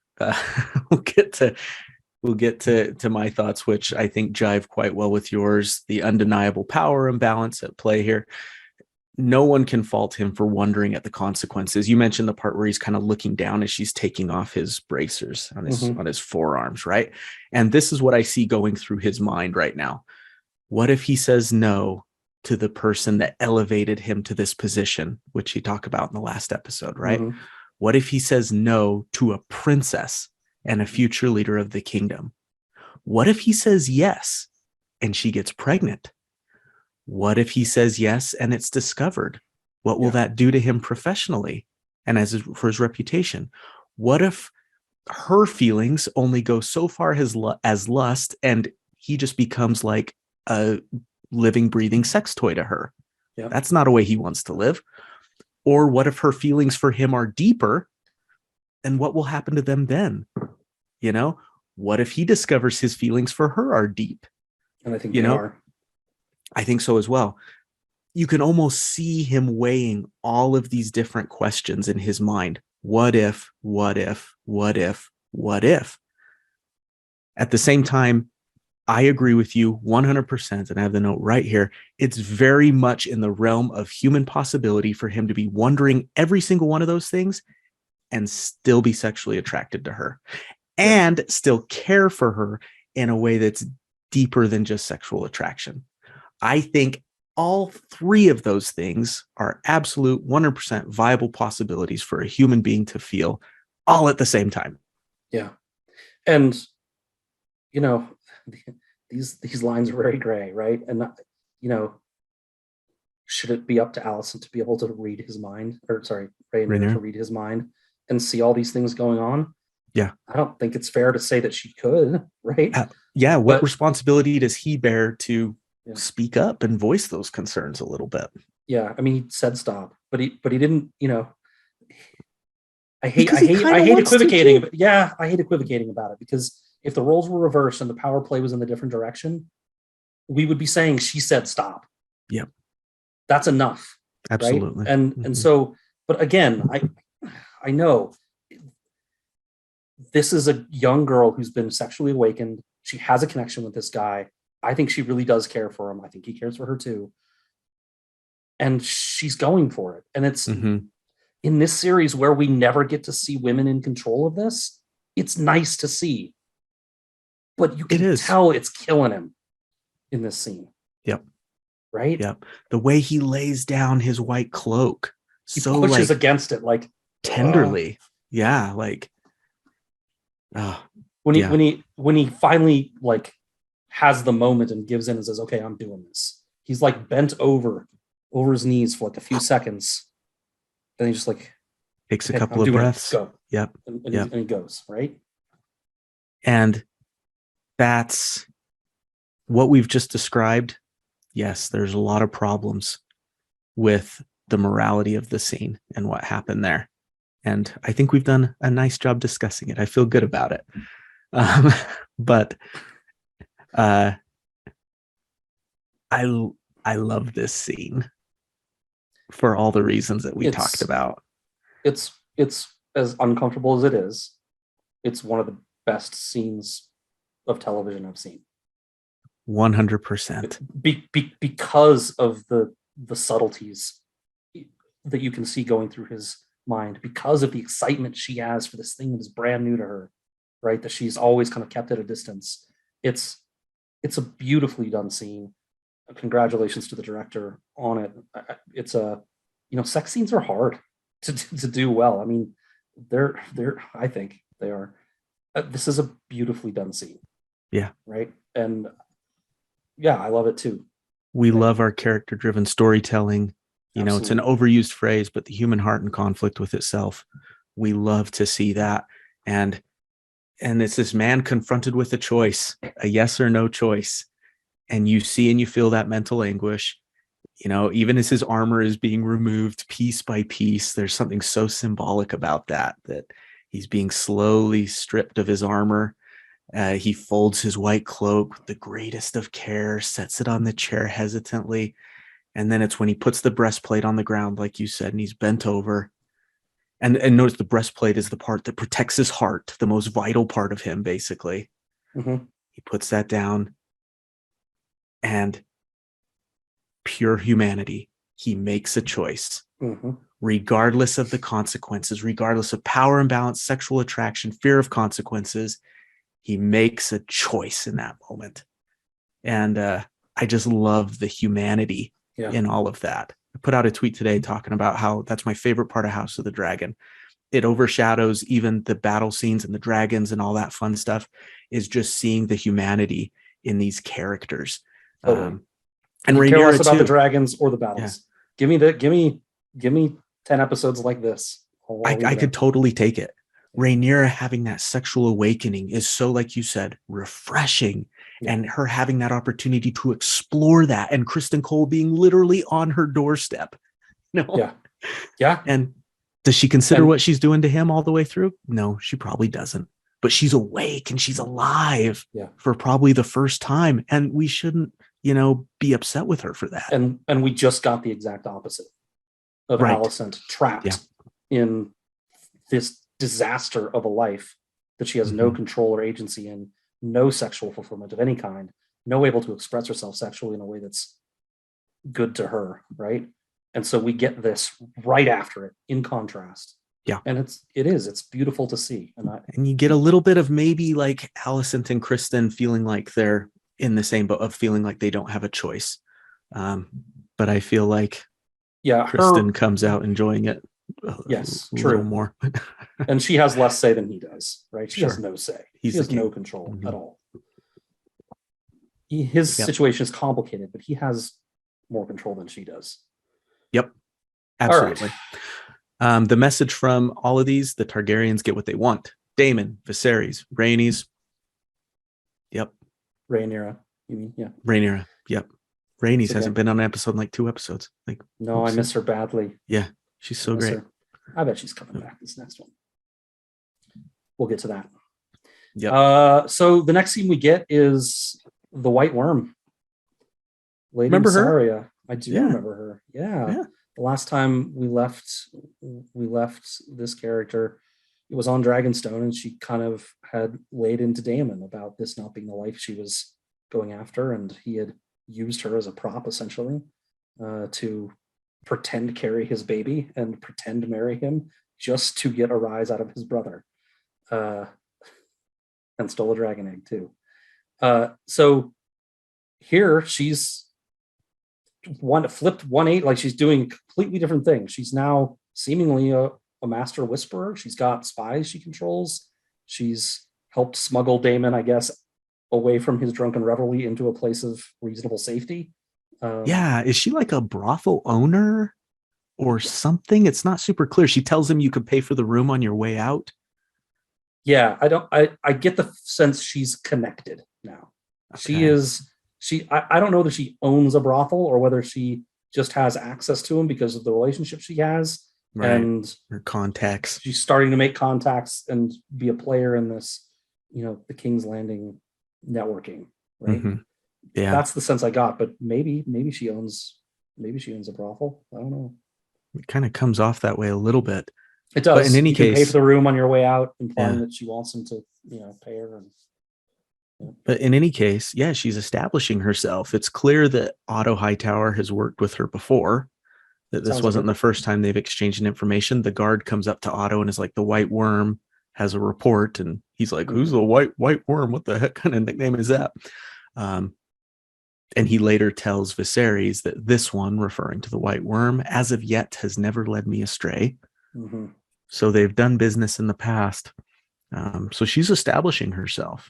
We'll get to my thoughts, which I think jive quite well with yours. The undeniable power imbalance at play here. no one can fault him for wondering at the consequences. You mentioned the part where he's kind of looking down as she's taking off his bracers on his forearms, right? And this is what I see going through his mind right now. What if he says no to the person that elevated him to this position, which he talked about in the last episode, right? What if he says no to a princess and a future leader of the kingdom? What if he says yes and she gets pregnant? What if he says yes and it's discovered? What will that do to him professionally and for his reputation? What if her feelings only go so far as lust and he just becomes like a living, breathing sex toy to her? That's not a way he wants to live. Or what if her feelings for him are deeper, and what will happen to them then? You know, what if he discovers his feelings for her are deep? And I think they are. I think so as well. You can almost see him weighing all of these different questions in his mind. What if, what if, what if, what if? At the same time, I agree with you 100%, and I have the note right here. It's very much in the realm of human possibility for him to be wondering every single one of those things and still be sexually attracted to her and still care for her in a way that's deeper than just sexual attraction. I think all three of those things are absolute 100% viable possibilities for a human being to feel all at the same time. Yeah. And, you know, these lines are very gray, right? And, you know, should it be up to Allison to be able to read his mind, or sorry, Rainier to read his mind and see all these things going on? Yeah. I don't think it's fair to say that she could, right? What responsibility does he bear to speak up and voice those concerns a little bit? Yeah. I mean, he said stop, but he didn't, you know, I hate equivocating. I hate equivocating about it, because if the roles were reversed and the power play was in the different direction, we would be saying she said stop. Yep. That's enough. Absolutely. Right? And so, but again, I know this is a young girl who's been sexually awakened. She has a connection with this guy. I think she really does care for him. I think he cares for her too. And she's going for it. And it's in this series where we never get to see women in control of this. It's nice to see, but you can tell it's killing him in this scene. Yep. Right. Yep. The way he lays down his white cloak, he pushes against it like tenderly. Yeah. Like, when he finally like has the moment and gives in and says, okay, I'm doing this. He's like bent over his knees for like a few seconds. Then he just like takes a couple of breaths. Go. Yep. And he goes, right. And that's what we've just described. Yes, there's a lot of problems with the morality of the scene and what happened there. And I think we've done a nice job discussing it. I feel good about it. But I love this scene for all the reasons that we talked about. It's as uncomfortable as it is. It's one of the best scenes of television I've seen. 100%. Because of the subtleties that you can see going through his mind, because of the excitement she has for this thing that is brand new to her, right? That she's always kind of kept at a distance. It's a beautifully done scene. Congratulations to the director on it. It's sex scenes are hard to do well. I mean, they're I think they are. This is a beautifully done scene. Yeah. Right. And yeah, I love it too. We love our character-driven storytelling. You know, it's an overused phrase, but the human heart in conflict with itself. We love to see that. And it's this man confronted with a choice, a yes or no choice. And you see and you feel that mental anguish, you know, even as his armor is being removed piece by piece. There's something so symbolic about that he's being slowly stripped of his armor. He folds his white cloak with the greatest of care, sets it on the chair hesitantly. And then it's when he puts the breastplate on the ground, like you said, and he's bent over. And notice the breastplate is the part that protects his heart, the most vital part of him, basically. He puts that down, and pure humanity he makes a choice. Mm-hmm. Regardless of the consequences, regardless of power imbalance, sexual attraction, fear of consequences, he makes a choice in that moment. And I just love the humanity in all of that. I put out a tweet today talking about how that's my favorite part of House of the Dragon. It overshadows even the battle scenes and the dragons and all that fun stuff, is just seeing the humanity in these characters. Totally. And care Rainier less about too. the dragons or the battles. Yeah. Give me 10 episodes like this. I could totally take it. Rainier having that sexual awakening is so, like you said, refreshing. Yeah. And her having that opportunity to explore that, and Kristen Cole being literally on her doorstep. Yeah. Yeah. And does she consider what she's doing to him all the way through? No, she probably doesn't. But she's awake and she's alive for probably the first time. And we shouldn't, be upset with her for that. And we just got the exact opposite of Allison trapped in this disaster of a life that she has no control or agency in, no sexual fulfillment of any kind, no able to express herself sexually in a way that's good to her, right? And so we get this right after it in contrast. Yeah. And it's beautiful to see. And you get a little bit of maybe like Allison and Kristen feeling like they're in the same boat of feeling like they don't have a choice. But I feel like Kristen comes out enjoying it. True. More. And she has less say than he does, right? She has no say. He has no control at all. His situation is complicated, but he has more control than she does. Yep. Absolutely. Right. The message from all of these, the Targaryens get what they want. Damon, Viserys, Rhaenys. Yep. Rhaenyra, you mean? Yeah. Rhaenyra. Yep. Rhaenys hasn't been on an episode in like 2 episodes. I miss her badly. Yeah. She's so great. I bet she's coming back this next one. We'll get to that. Yeah. So the next scene we get is the White Worm. Lady remember Saria. her? I do remember her. Yeah. The last time we left this character, it was on Dragonstone, and she kind of had laid into Damon about this not being the life she was going after, and he had used her as a prop essentially to pretend carry his baby and pretend marry him just to get a rise out of his brother, and stole a dragon egg too. So here she's flipped 180, like she's doing completely different things. She's now seemingly a master whisperer. She's got spies she controls. She's helped smuggle Damon, I guess, away from his drunken revelry into a place of reasonable safety. Is she like a brothel owner or something? It's not super clear. She tells him you could pay for the room on your way out. Yeah, I get the sense she's connected now. Okay. I don't know that she owns a brothel or whether she just has access to him because of the relationship she has. Right. And her contacts. She's starting to make contacts and be a player in this, the King's Landing networking, right? Mm-hmm. Yeah. That's the sense I got, but maybe she owns a brothel. I don't know. It kind of comes off that way a little bit. It does. But in any case, you can pay for the room on your way out, implying that she wants him to, pay her. But in any case, she's establishing herself. It's clear that Otto Hightower has worked with her before, that this wasn't the first time they've exchanged information. The guard comes up to Otto and is like, the White Worm has a report. And he's like, who's the white worm? What the heck kind of nickname is that? And he later tells Viserys that this one, referring to the White Worm, as of yet has never led me astray. Mm-hmm. So they've done business in the past. So she's establishing herself.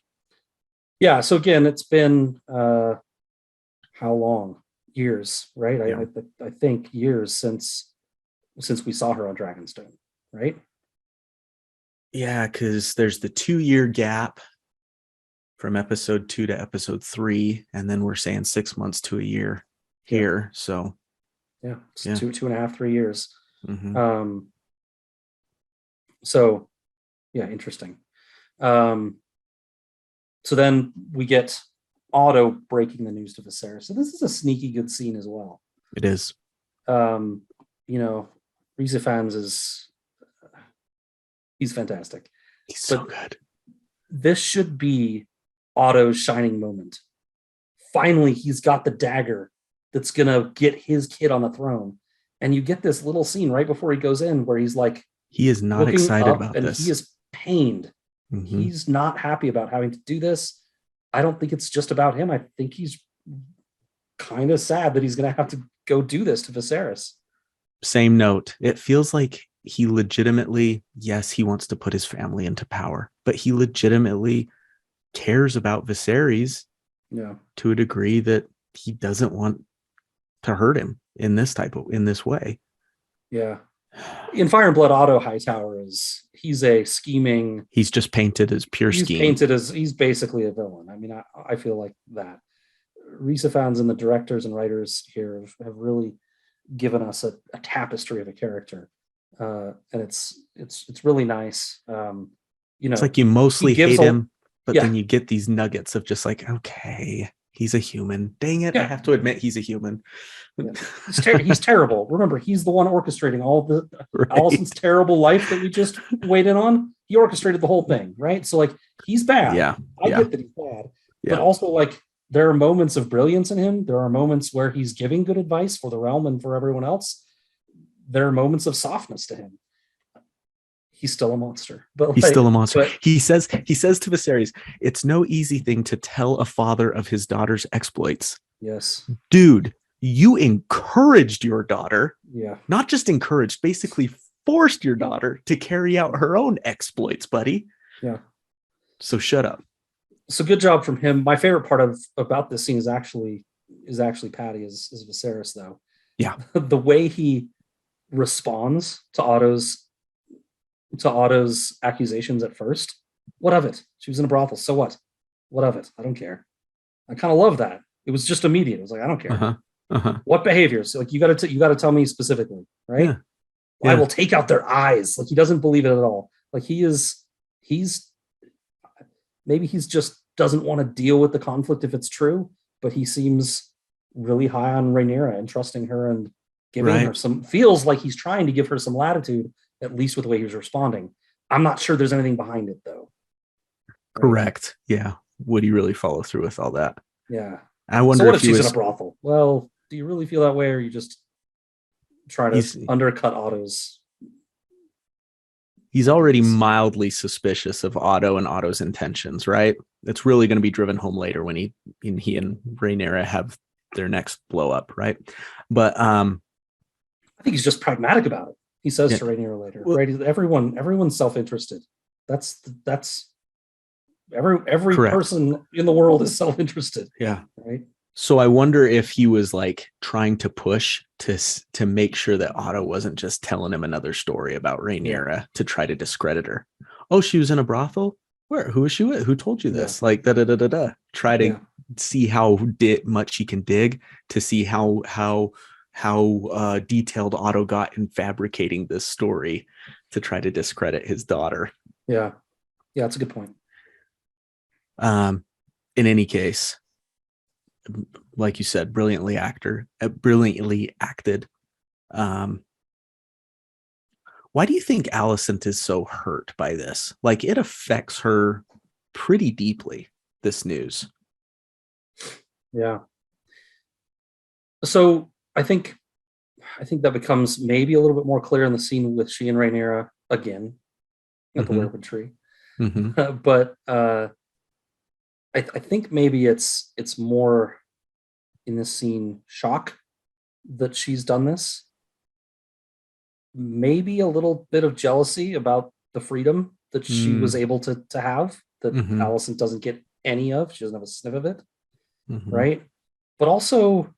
Yeah. So again, it's been how long? Years, right? Yeah. I think years since we saw her on Dragonstone, right? Yeah, because there's the 2-year gap from episode 2 to episode 3, and then we're saying 6 months to a year here. So it's 2.5, 3 years. Mm-hmm. So interesting. So then we get Otto breaking the news to Viserys. So this is a sneaky good scene as well. It is. Rhys Ifans he's fantastic. He's so good. This should be Otto's shining moment. Finally, he's got the dagger that's gonna get his kid on the throne. And you get this little scene right before he goes in where he's like, he is not looking excited up, about and this. he is pained. Mhm. He's not happy about having to do this. I don't think it's just about him. I think he's kind of sad that he's going to have to go do this to Viserys. Same note. It feels like he legitimately, yes, he wants to put his family into power, but he legitimately cares about Viserys to a degree that he doesn't want to hurt him in this way. Yeah. In Fire and Blood, Otto Hightower he's a scheming. He's just painted as pure scheme. He's basically a villain. I mean, I feel like that. Risa fans and the directors and writers here have really given us a tapestry of a character, and it's really nice. It's like you mostly hate him, but then you get these nuggets of just like, okay, he's a human. Dang it, I have to admit he's a human. Yeah. He's terrible. Remember, he's the one orchestrating all the Allison's terrible life that we just weighed in on. He orchestrated the whole thing, right? So like, he's bad. Yeah, I get that he's bad, but also like, there are moments of brilliance in him. There are moments where he's giving good advice for the realm and for everyone else. There are moments of softness to him. He's still a monster. But he's still a monster. But he says to Viserys, it's no easy thing to tell a father of his daughter's exploits. Yes. Dude, you encouraged your daughter. Yeah. Not just encouraged, basically forced your daughter to carry out her own exploits, buddy. Yeah. So shut up. So good job from him. My favorite part about this scene is actually Patty is Viserys, though. Yeah. The way he responds to Otto's accusations at first. What of it? She was in a brothel. So what? What of it? I don't care. I kind of love that. It was just immediate. It was like, I don't care. What behaviors? Like, you got to tell me specifically, right? Yeah. I will take out their eyes. Like, he doesn't believe it at all. Like, he's maybe he's just doesn't want to deal with the conflict if it's true, but he seems really high on Rainier and trusting her and giving her feels like he's trying to give her some latitude, at least with the way he was responding. I'm not sure there's anything behind it, though. Right? Correct. Yeah. Would he really follow through with all that? Yeah. I wonder so what if she's in a brothel? Well, do you really feel that way, or you just try to undercut Otto's? He's already mildly suspicious of Otto and Otto's intentions, right? It's really going to be driven home later when he and Rainier have their next blow up, right? But I think he's just pragmatic about it. He says to Rainier later, right? Everyone's self-interested. That's every person in the world is self-interested. Yeah. Right. So I wonder if he was like trying to push to make sure that Otto wasn't just telling him another story about Rainier to try to discredit her. Oh, she was in a brothel? Where? Who was she with? Who told you this? Like da. Try to see how much he can dig to see how detailed Otto got in fabricating this story to try to discredit his daughter. Yeah, that's a good point. In any case, like you said, brilliantly acted. Why do you think Allison is so hurt by this? Like, it affects her pretty deeply, this news. Yeah. So I think that becomes maybe a little bit more clear in the scene with she and Rainier again at the Werewood Tree. But I think maybe it's more in this scene shock that she's done this. Maybe a little bit of jealousy about the freedom that she was able to have that Allison doesn't get any of. She doesn't have a sniff of it. Right. But also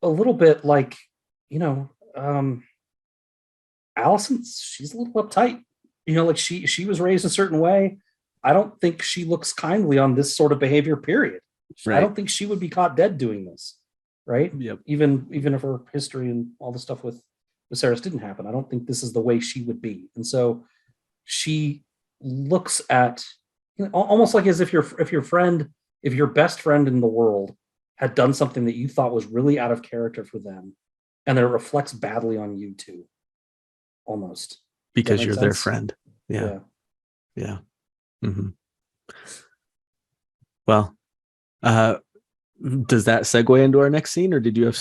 a little bit like, Allison, she's a little uptight, like she was raised a certain way. I don't think she looks kindly on this sort of behavior, period. Right. I don't think she would be caught dead doing this. Right. Yep. Even if her history and all the stuff with Viserys didn't happen, I don't think this is the way she would be. And so she looks at almost like as if your best friend in the world had done something that you thought was really out of character for them, and that it reflects badly on you too. Almost. Because you're their friend. Yeah. Mm-hmm. Well, Does that segue into our next scene, or did you have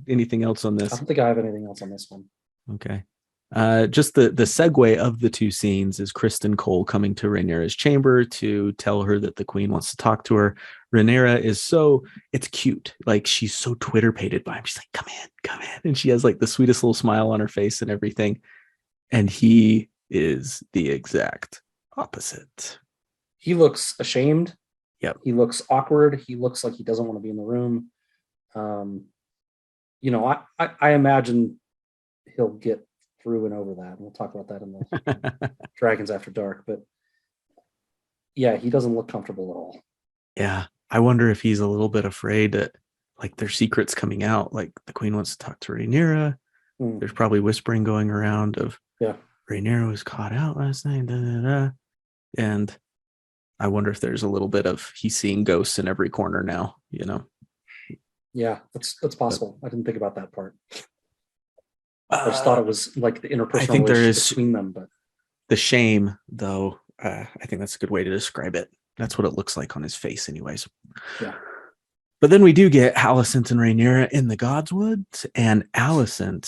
anything else on I this? don't think I have anything else on this one. Okay. Just the segue of the two scenes is Kristen Cole coming to Rainiera's chamber to tell her that the queen wants to talk to her. Rainiera it's cute. Like, she's so Twitter-pated by him. She's like, come in. And she has like the sweetest little smile on her face and everything. And he is the exact opposite. He looks ashamed. Yep. He looks awkward. He looks like he doesn't want to be in the room. I imagine he'll get through and over that. And we'll talk about that in the Dragons After Dark. But yeah, he doesn't look comfortable at all. Yeah. I wonder if he's a little bit afraid that like their secrets coming out. Like, the queen wants to talk to Rainiera. There's probably whispering going around of Rainiera was caught out last night. Da, da, da. And I wonder if there's a little bit of he's seeing ghosts in every corner now, Yeah, that's possible. I didn't think about that part. I just thought it was like the interpersonal relationship between them. But the shame, though, I think that's a good way to describe it. That's what it looks like on his face, anyways. Yeah. But then we do get Allison and Rainiera in the Godswood, and Allison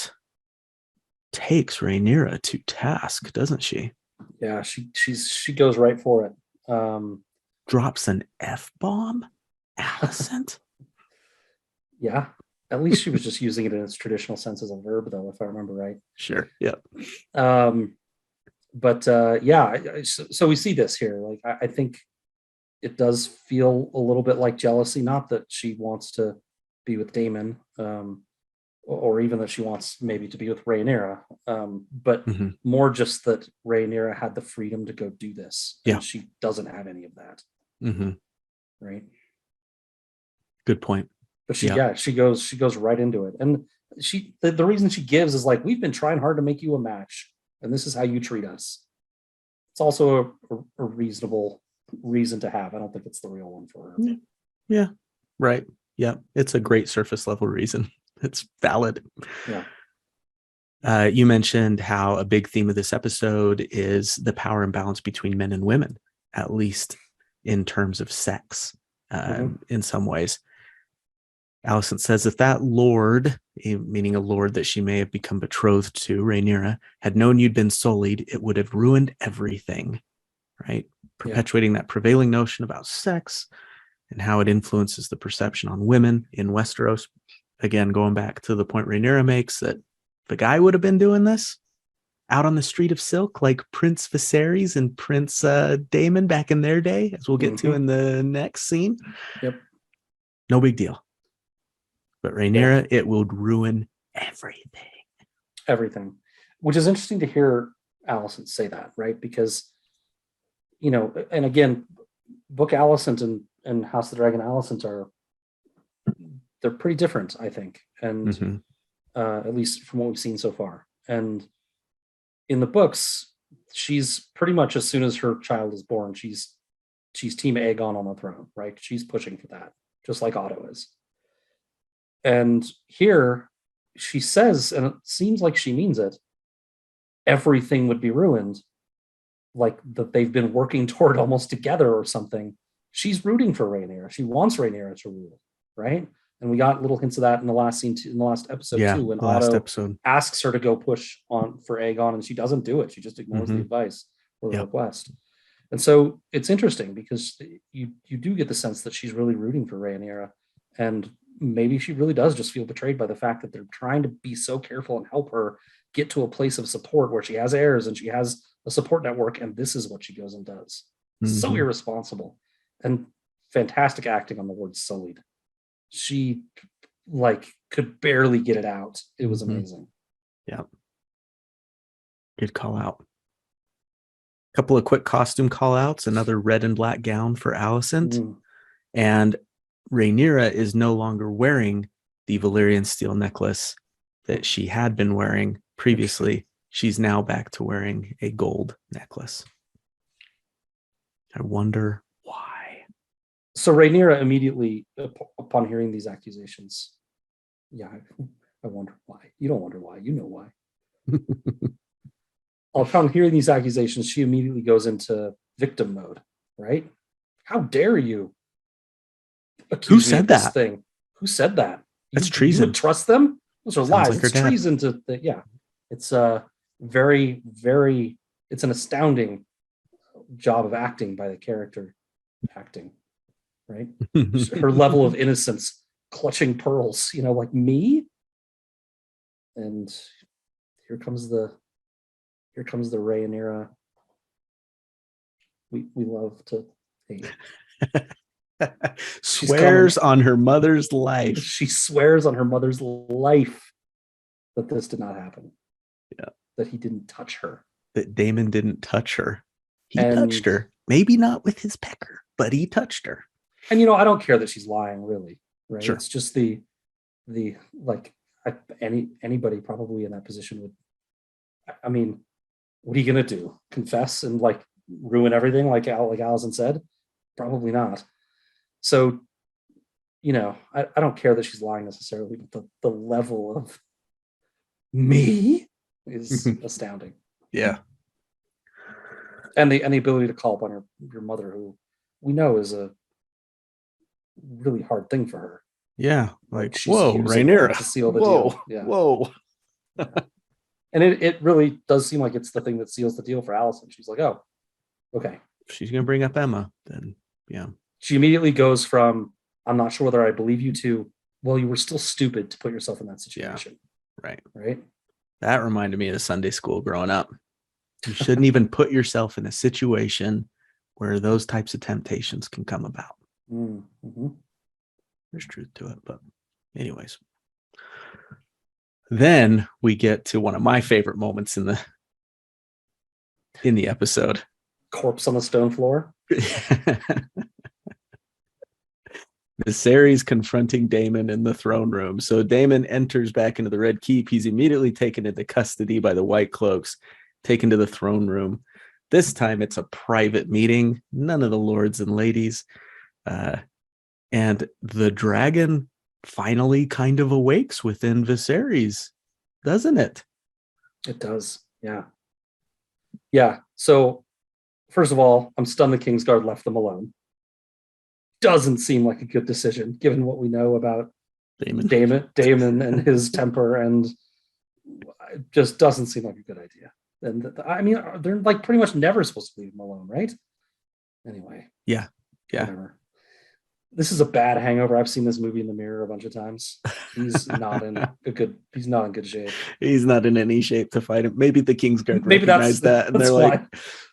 takes Rainiera to task, doesn't she? Yeah, she goes right for it. Drops an F-bomb, Allison. Yeah, at least she was just using it in its traditional sense as a verb, though, if I remember right. Sure. Yep. So we see this here. Like, I think it does feel a little bit like jealousy, not that she wants to be with Damon, or even that she wants maybe to be with Rainiera, but more just that Rainiera had the freedom to go do this. And she doesn't have any of that. Right. Good point. But she goes right into it. And the reason she gives is like, we've been trying hard to make you a match, and this is how you treat us. It's also a reasonable reason to have. I don't think it's the real one for her. Yeah. Right. Yeah. It's a great surface level reason. It's valid. Yeah. You mentioned how a big theme of this episode is the power imbalance between men and women, at least in terms of sex, in some ways. Allison says if that lord, meaning a lord that she may have become betrothed to, Rainiera, had known you'd been sullied, it would have ruined everything, right? Perpetuating that prevailing notion about sex and how it influences the perception on women in Westeros. Again, going back to the point Rainiera makes, that if a guy would have been doing this out on the street of silk, like Prince Viserys and Prince Damon back in their day, as we'll get to in the next scene, no big deal. But Rainiera, it would ruin everything. Which is interesting to hear Allison say that, right? Because, and again, book Allison and House of the Dragon Allison they're pretty different, I think. And at least from what we've seen so far. And in the books, she's pretty much, as soon as her child is born, she's Team Aegon on the throne, right? She's pushing for that, just like Otto is. And here she says, and it seems like she means it, everything would be ruined, like that they've been working toward almost together or something. She's rooting for Rainier. She wants Rainier to rule, right? And we got little hints of that in the last scene, in the last episode too, when Otto asks her to go push on for Aegon, and she doesn't do it. She just ignores the advice or the request. And so it's interesting because you do get the sense that she's really rooting for Rainier, and maybe she really does just feel betrayed by the fact that they're trying to be so careful and help her get to a place of support where she has heirs and she has a support network, and this is what she goes and does. So irresponsible, and fantastic acting on the word sullied. She could barely get it out. It was amazing. Yeah. Good call out. Couple of quick costume call outs. Another red and black gown for Allison. And Rainiera is no longer wearing the Valerian steel necklace that she had been wearing previously. She's now back to wearing a gold necklace. I wonder why. So Rainiera immediately, upon hearing these accusations, I wonder why. You don't wonder why. You know why. Upon hearing these accusations, she immediately goes into victim mode, right? How dare you? accuse me said of this that? thing. Who said that? That's You treason. would trust them? Those are Sounds lies. like her It's dad. treason to yeah. It's a very, very, it's an astounding job of acting by the character acting, right? Her level of innocence, clutching pearls, like me. And here comes the Rainier we love to hate. Swears on her mother's life. She swears on her mother's life that this did not happen. Yeah. That he didn't touch her. That Damon didn't touch her. He And- touched her. Maybe not with his pecker, but he touched her. And I don't care that she's lying, really. Right? Sure. It's just the anybody probably in that position would. I mean, what are you gonna do? Confess and ruin everything, like Allison said? Probably not. So, I don't care that she's lying necessarily, but the level of me is astounding. Yeah. And the ability to call upon your mother, who we know is a really hard thing for her. Yeah. Like, She's whoa, using Rainier. that to seal the Whoa. deal. Yeah. Whoa. And it really does seem like it's the thing that seals the deal for Allison. She's like, oh, okay. If she's gonna bring up Emma, then yeah. She immediately goes from, I'm not sure whether I believe you, to, well, you were still stupid to put yourself in that situation. Right. Right. That reminded me of Sunday school growing up. You shouldn't even put yourself in a situation where those types of temptations can come about. Mm-hmm. There's truth to it, but anyways. Then we get to one of my favorite moments in the episode. Corpse on the stone floor. Viserys confronting Damon in the throne room. So Damon enters back into the Red Keep. He's immediately taken into custody by the White Cloaks, taken to the throne room. This time it's a private meeting. None of the lords and ladies. And the dragon finally kind of awakes within Viserys, doesn't it? It does. Yeah. Yeah. So, first of all, I'm stunned the Kingsguard left them alone. Doesn't seem like a good decision, given what we know about Damon and his temper, and it just doesn't seem like a good idea. And I mean, they're pretty much never supposed to leave him alone, right? Anyway. Yeah. Whatever. This is a bad hangover. I've seen this movie in the mirror a bunch of times. He's not in good shape. He's not in any shape to fight him. Maybe the Kingsguard Maybe recognize that, and they're like,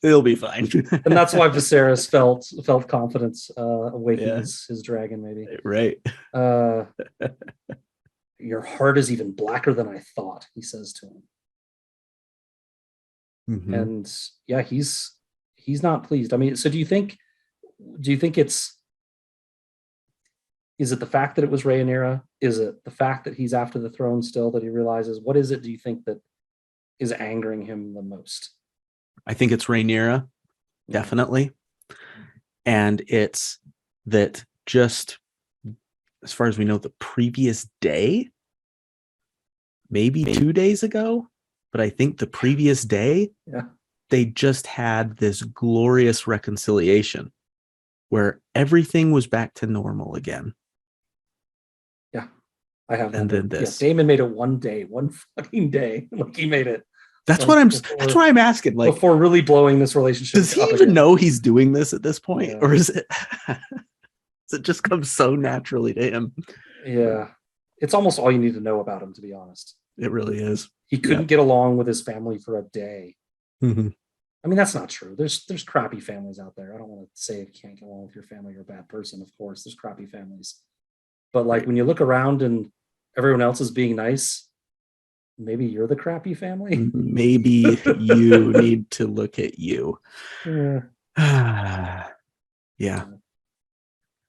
"He'll be fine." And that's why Viserys felt confidence awakening his dragon. Maybe right. Your heart is even blacker than I thought, he says to him. Mm-hmm. And yeah, he's not pleased. I mean, so do you think is it the fact that it was Rainier? Is it the fact that he's after the throne still, that he realizes? What is it, do you think, that is angering him the most? I think it's Rainier, definitely. And it's that just, as far as we know, the previous day, maybe 2 days ago, but I think the previous day, they just had this glorious reconciliation where everything was back to normal again. I have, and then this. Damon made it one fucking day. Like, he made it. That's what I'm asking. Like, before really blowing this relationship. Does he even know he's doing this at this point, or is it? Does it just come so naturally to him? Yeah, it's almost all you need to know about him, to be honest. It really is. He couldn't get along with his family for a day. Mm-hmm. I mean, that's not true. There's crappy families out there. I don't want to say if you can't get along with your family, you're a bad person. Of course, there's crappy families. But when you look around and everyone else is being nice, maybe you're the crappy family. Maybe you need to look at you. Yeah.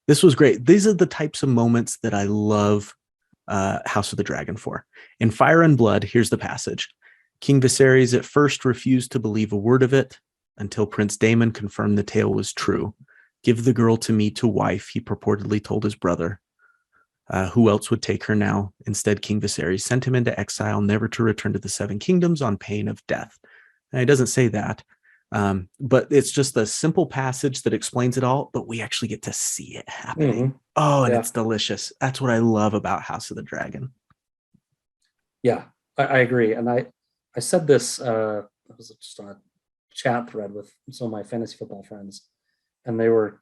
This was great. These are the types of moments that I love House of the Dragon for. In Fire and Blood, here's the passage. King Viserys at first refused to believe a word of it until Prince Damon confirmed the tale was true. Give the girl to me to wife, he purportedly told his brother. Who else would take her now? Instead, King Viserys sent him into exile, never to return to the Seven Kingdoms on pain of death. Now, he doesn't say that, But it's just a simple passage that explains it all, but we actually get to see it happening. Oh, and it's delicious. That's what I love about House of the Dragon. Yeah, I agree. And I said this, I was just on a chat thread with some of my fantasy football friends, and they were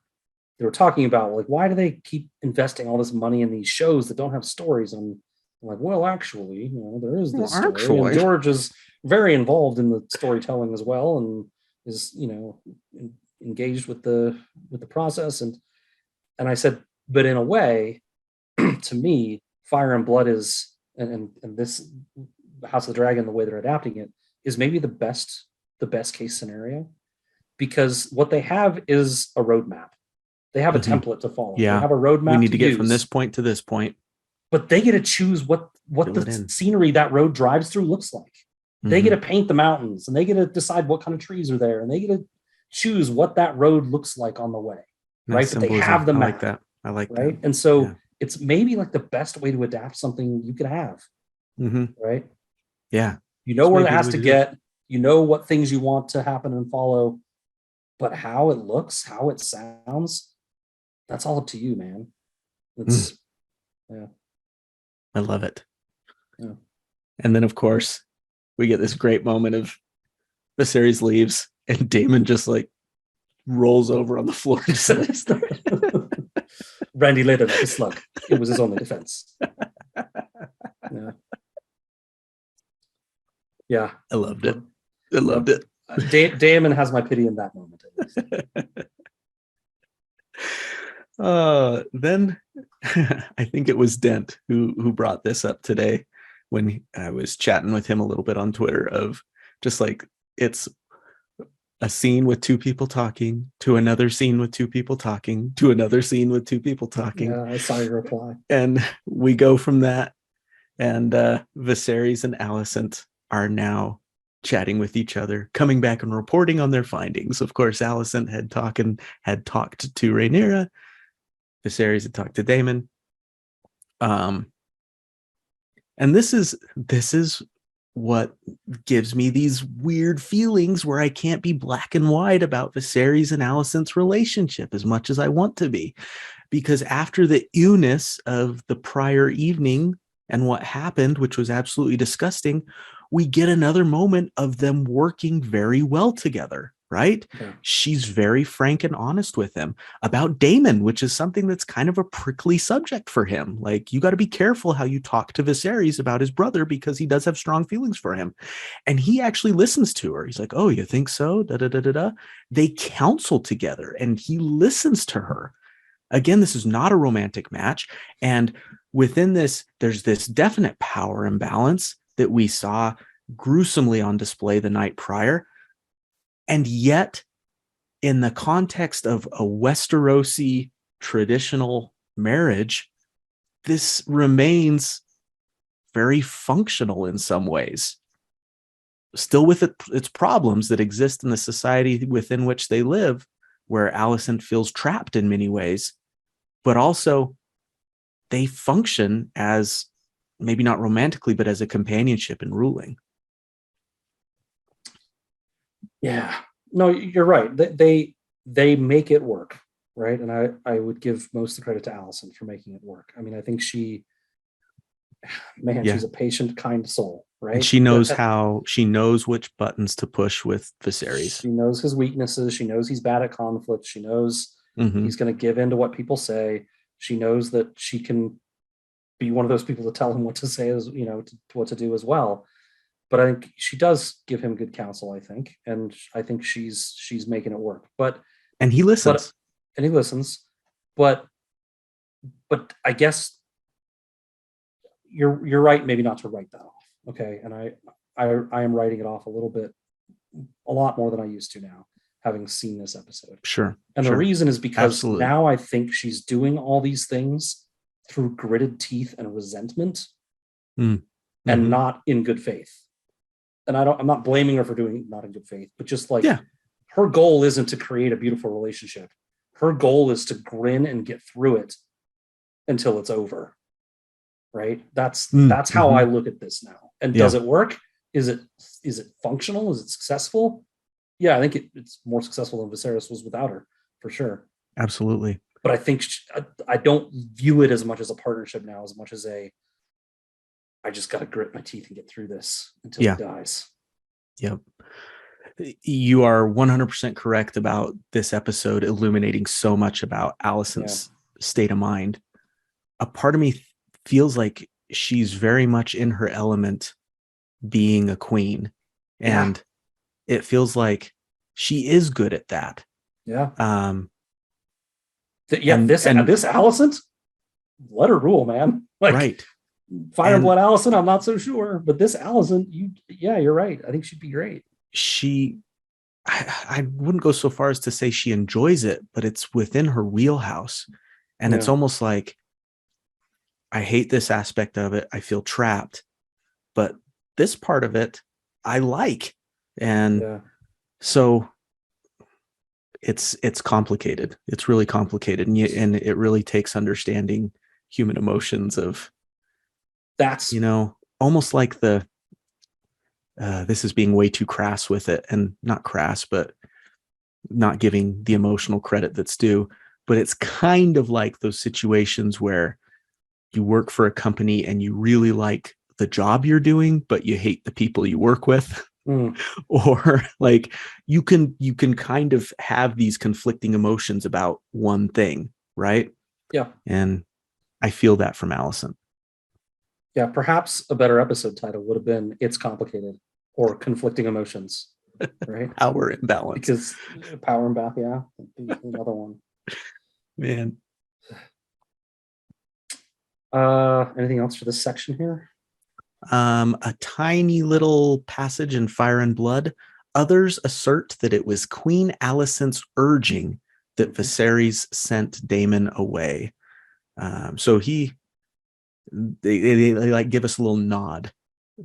talking about, like, why do they keep investing all this money in these shows that don't have stories? And I'm like, well, actually, there is this story. And George is very involved in the storytelling as well, and is, engaged with the process. And I said, but in a way, to me, Fire and Blood is, and this House of the Dragon, the way they're adapting it, is maybe the best case scenario, because what they have is a roadmap. They have a template to follow. Yeah. They have a roadmap. We need to get from this point to this point. But they get to choose what the scenery that road drives through looks like. They get to paint the mountains, and they get to decide what kind of trees are there, and they get to choose what that road looks like on the way. Right? But they have the map. I like that. Right. And so it's maybe like the best way to adapt something you could have. Right. Yeah. Where it has to get, what things you want to happen and follow, but how it looks, how it sounds, that's all up to you, man. It's I love it. Yeah. And then, of course, we get this great moment of Viserys leaves and Damon just like rolls over on the floor. Randy laid him like a slug. It was his only defense. Yeah. I loved it. I loved it. Damon has my pity in that moment, at least. Then I think it was Dent who brought this up today when I was chatting with him a little bit on Twitter, of just like, it's a scene with two people talking to another scene with two people talking to another scene with two people talking. Yeah, I saw your reply. And we go from that, and Viserys and Alicent are now chatting with each other, coming back and reporting on their findings. Of course, Alicent had talked to Rainier. Viserys had talked to Damon. And this is what gives me these weird feelings where I can't be black and white about Viserys and Alicent's relationship as much as I want to be. Because after the ewness of the prior evening and what happened, which was absolutely disgusting, we get another moment of them working very well together, right? Yeah. She's very frank and honest with him about Damon, which is something that's kind of a prickly subject for him. Like, you got to be careful how you talk to Viserys about his brother, because he does have strong feelings for him. And he actually listens to her. He's like, oh, you think so? Da, da, da, da, da. They counsel together and he listens to her. Again, this is not a romantic match. And within this, there's this definite power imbalance that we saw gruesomely on display the night prior. And yet, in the context of a Westerosi traditional marriage, this remains very functional in some ways. Still with its problems that exist in the society within which they live, where Alicent feels trapped in many ways, but also they function as, maybe not romantically, but as a companionship in ruling. Yeah, no, you're right. They make it work, right? And I would give most of the credit to Alicent for making it work. I mean, I think she's a patient, kind soul, right? And she knows which buttons to push with Viserys. She knows his weaknesses. She knows he's bad at conflict. She knows he's going to give in to what people say. She knows that she can be one of those people to tell him what to say, as what to do as well. But I think she does give him good counsel, I think. And I think she's making it work. And he listens. But I guess you're right, maybe not to write that off. Okay. And I am writing it off a lot more than I used to now, having seen this episode. Sure. And the reason is because now I think she's doing all these things through gritted teeth and resentment and not in good faith. And I'm not blaming her for doing not in good faith, but just like her goal isn't to create a beautiful relationship. Her goal is to grin and get through it until it's over. Right? That's how I look at this now. And does it work? Is it functional? Is it successful? Yeah, I think it's more successful than Viserys was without her, for sure. Absolutely. But I think I don't view it as much as a partnership now, as much as I just got to grit my teeth and get through this until he dies. Yep. You are 100% correct about this episode illuminating so much about Allison's state of mind. A part of me feels like she's very much in her element being a queen. And it feels like she is good at that. Yeah. And this Allison, let her rule, man. Like, right. Fire and Blood Allison, I'm not so sure, but this Allison, you're right. I think she'd be great. I wouldn't go so far as to say she enjoys it, but it's within her wheelhouse. And it's almost like, I hate this aspect of it. I feel trapped, but this part of it, I like. And so it's complicated. It's really complicated. And it really takes understanding human emotions of, that's, almost like this is being way too crass with it, and not crass, but not giving the emotional credit that's due. But it's kind of like those situations where you work for a company and you really like the job you're doing, but you hate the people you work with. Or like you can kind of have these conflicting emotions about one thing, right? Yeah. And I feel that from Allison. Yeah, perhaps a better episode title would have been "It's Complicated" or "Conflicting Emotions," right? Power imbalance. Because power imbalance, another one. Man. Anything else for this section here? A tiny little passage in Fire and Blood. Others assert that it was Queen Alicent's urging that Viserys sent Damon away. So they like give us a little nod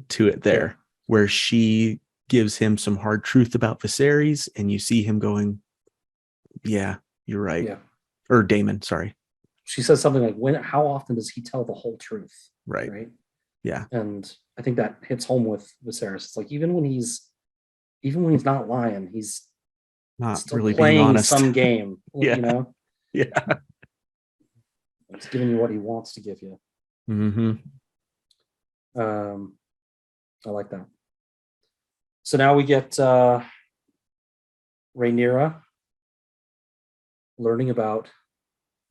to it there, where she gives him some hard truth about Viserys, and you see him going, yeah, you're right. Yeah. Or Damon, sorry. She says something like, how often does he tell the whole truth? Right. Right. Yeah. And I think that hits home with Viserys. It's like, even when he's not lying, he's not still really playing being honest. some game. Yeah. Yeah. He's giving you what he wants to give you. Mm-hmm. I like that. So now we get Rainier learning about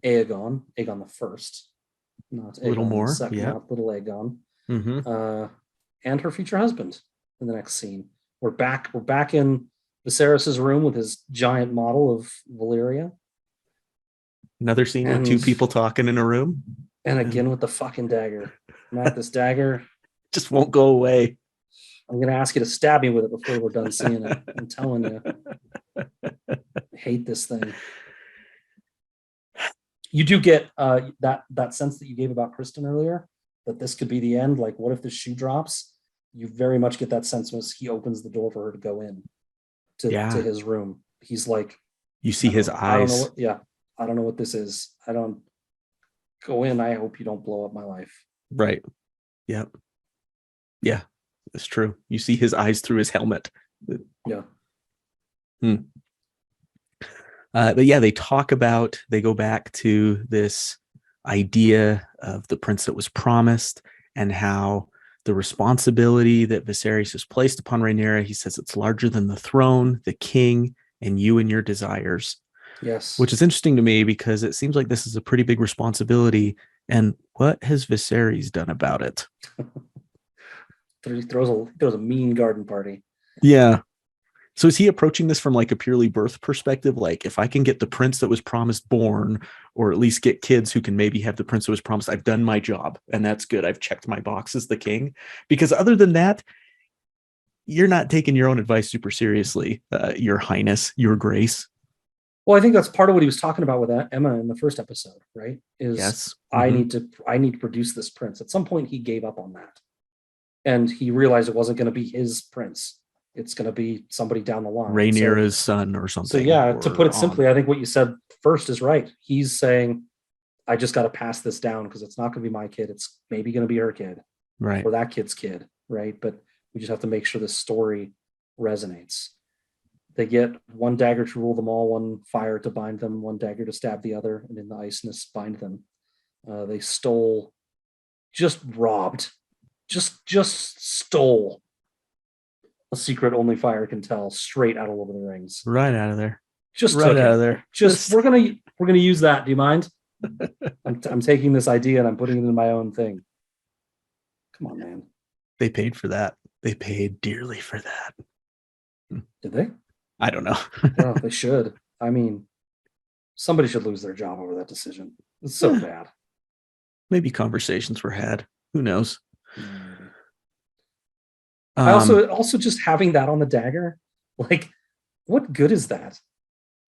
Aegon the First, not Aegon A little more, the Second, yeah. not little Aegon, Mm-hmm. And her future husband in the next scene. We're back in Viserys's room with his giant model of Valyria. Another scene with two people talking in a room. And again with the fucking dagger. Matt, this dagger just won't go away. I'm going to ask you to stab me with it before we're done seeing it. I'm telling you. I hate this thing. You do get that sense that you gave about Kristen earlier, that this could be the end. Like, what if the shoe drops? You very much get that sense when he opens the door for her to go in to his room. He's like, you see his eyes. I don't know what this is. I don't go in. I hope you don't blow up my life. Right. Yep. Yeah, it's true. You see his eyes through his helmet. Yeah. But yeah, they go back to this idea of the prince that was promised and how the responsibility that Viserys has placed upon Rhaenyra, he says it's larger than the throne, the king, and you and your desires. Yes. Which is interesting to me because it seems like this is a pretty big responsibility. And what has Viserys done about it? He throws a mean garden party. Yeah. So is he approaching this from like a purely birth perspective? Like, if I can get the prince that was promised born, or at least get kids who can maybe have the prince that was promised, I've done my job and that's good. I've checked my box as the king. Because other than that, you're not taking your own advice super seriously, your highness, your grace. Well, I think that's part of what he was talking about with Emma in the first episode, right? Yes. I need to produce this prince. At some point he gave up on that. And he realized it wasn't going to be his prince. It's going to be somebody down the line. Rhaenyra's son or something. So yeah, to put it simply, I think what you said first is right. He's saying, I just got to pass this down because it's not going to be my kid. It's maybe going to be her kid. Right. Or that kid's kid. Right. But we just have to make sure the story resonates. They get one dagger to rule them all, one fire to bind them, one dagger to stab the other, and in the iceness bind them. They stole, just robbed, just stole a secret only fire can tell straight out of Lord of the Rings. Right out of there. Just Right took out it. of there. Just we're gonna use that. Do you mind? I'm taking this idea and I'm putting it in my own thing. Come on, man. They paid for that. They paid dearly for that. Did they? I don't know. Well, they should. I mean, somebody should lose their job over that decision. It's so bad. Maybe conversations were had. Who knows? I also just having that on the dagger, like, what good is that?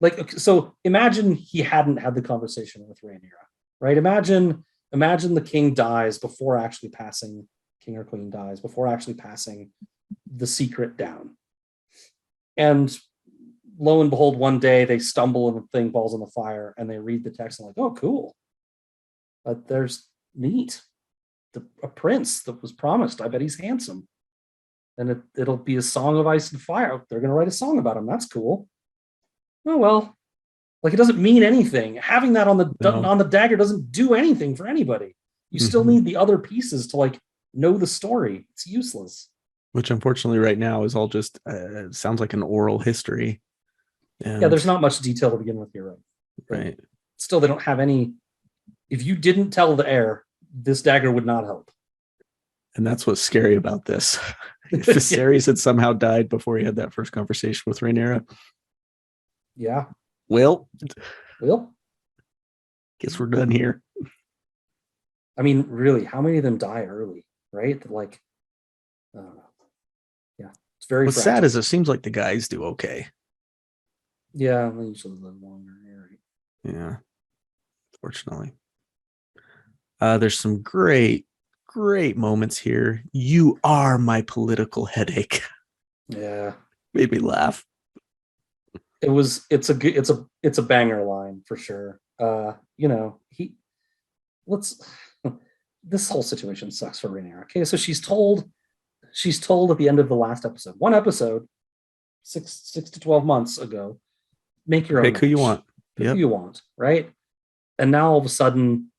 Like, okay, so imagine he hadn't had the conversation with Rainier, right? Imagine the king dies before actually passing, king or queen dies before actually passing the secret down. And lo and behold, one day they stumble and the thing falls on the fire and they read the text and like, oh, cool. But there's neat. A prince that was promised. I bet he's handsome. And it'll be a song of ice and fire. They're going to write a song about him. That's cool. Oh, well, like it doesn't mean anything. Having that on the dagger doesn't do anything for anybody. You still need the other pieces to like know the story. It's useless. Which unfortunately right now is all just sounds like an oral history. And yeah, there's not much detail to begin with here. Right. Still, they don't have any. If you didn't tell the heir, this dagger would not help. And that's what's scary about this. If Viserys had somehow died before he had that first conversation with Rainier. Yeah. Well, guess we're done here. I mean, really, how many of them die early, right? Like, I don't know. Yeah, it's very. What's sad is it seems like the guys do okay. Yeah, they usually live longer. Right? Yeah, fortunately. There's some great moments here. You are my political headache. Yeah, made me laugh. It's a banger line for sure. This whole situation sucks for Rainier. Okay, so she's told at the end of the last episode, one episode, 6 to 12 months ago, make your own. Pick who you want. Pick who you want, right? And now all of a sudden,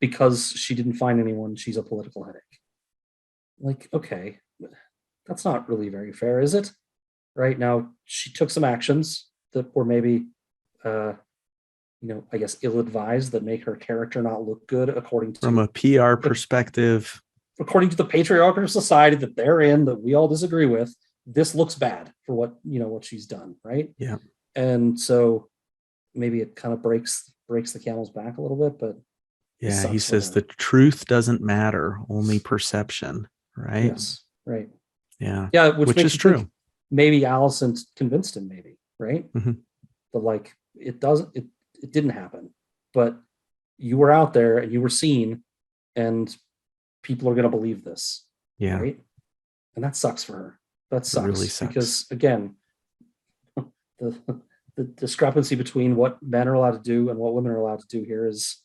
because she didn't find anyone, she's a political headache. Like, okay, that's not really very fair, is it? Right now, she took some actions that were maybe, I guess, ill-advised, that make her character not look good according to from a PR perspective. According to the patriarchal society that they're in, that we all disagree with, this looks bad for what she's done, right? Yeah. And so maybe it kind of breaks the camel's back a little bit, but yeah, he says the truth doesn't matter, only perception, right? Yes, right. Yeah. Yeah, which is true. Maybe Allison convinced him, maybe, right? Mm-hmm. But like it didn't happen. But you were out there and you were seen, and people are gonna believe this. Yeah. Right. And that sucks for her. That sucks, really sucks. Because again, the discrepancy between what men are allowed to do and what women are allowed to do here is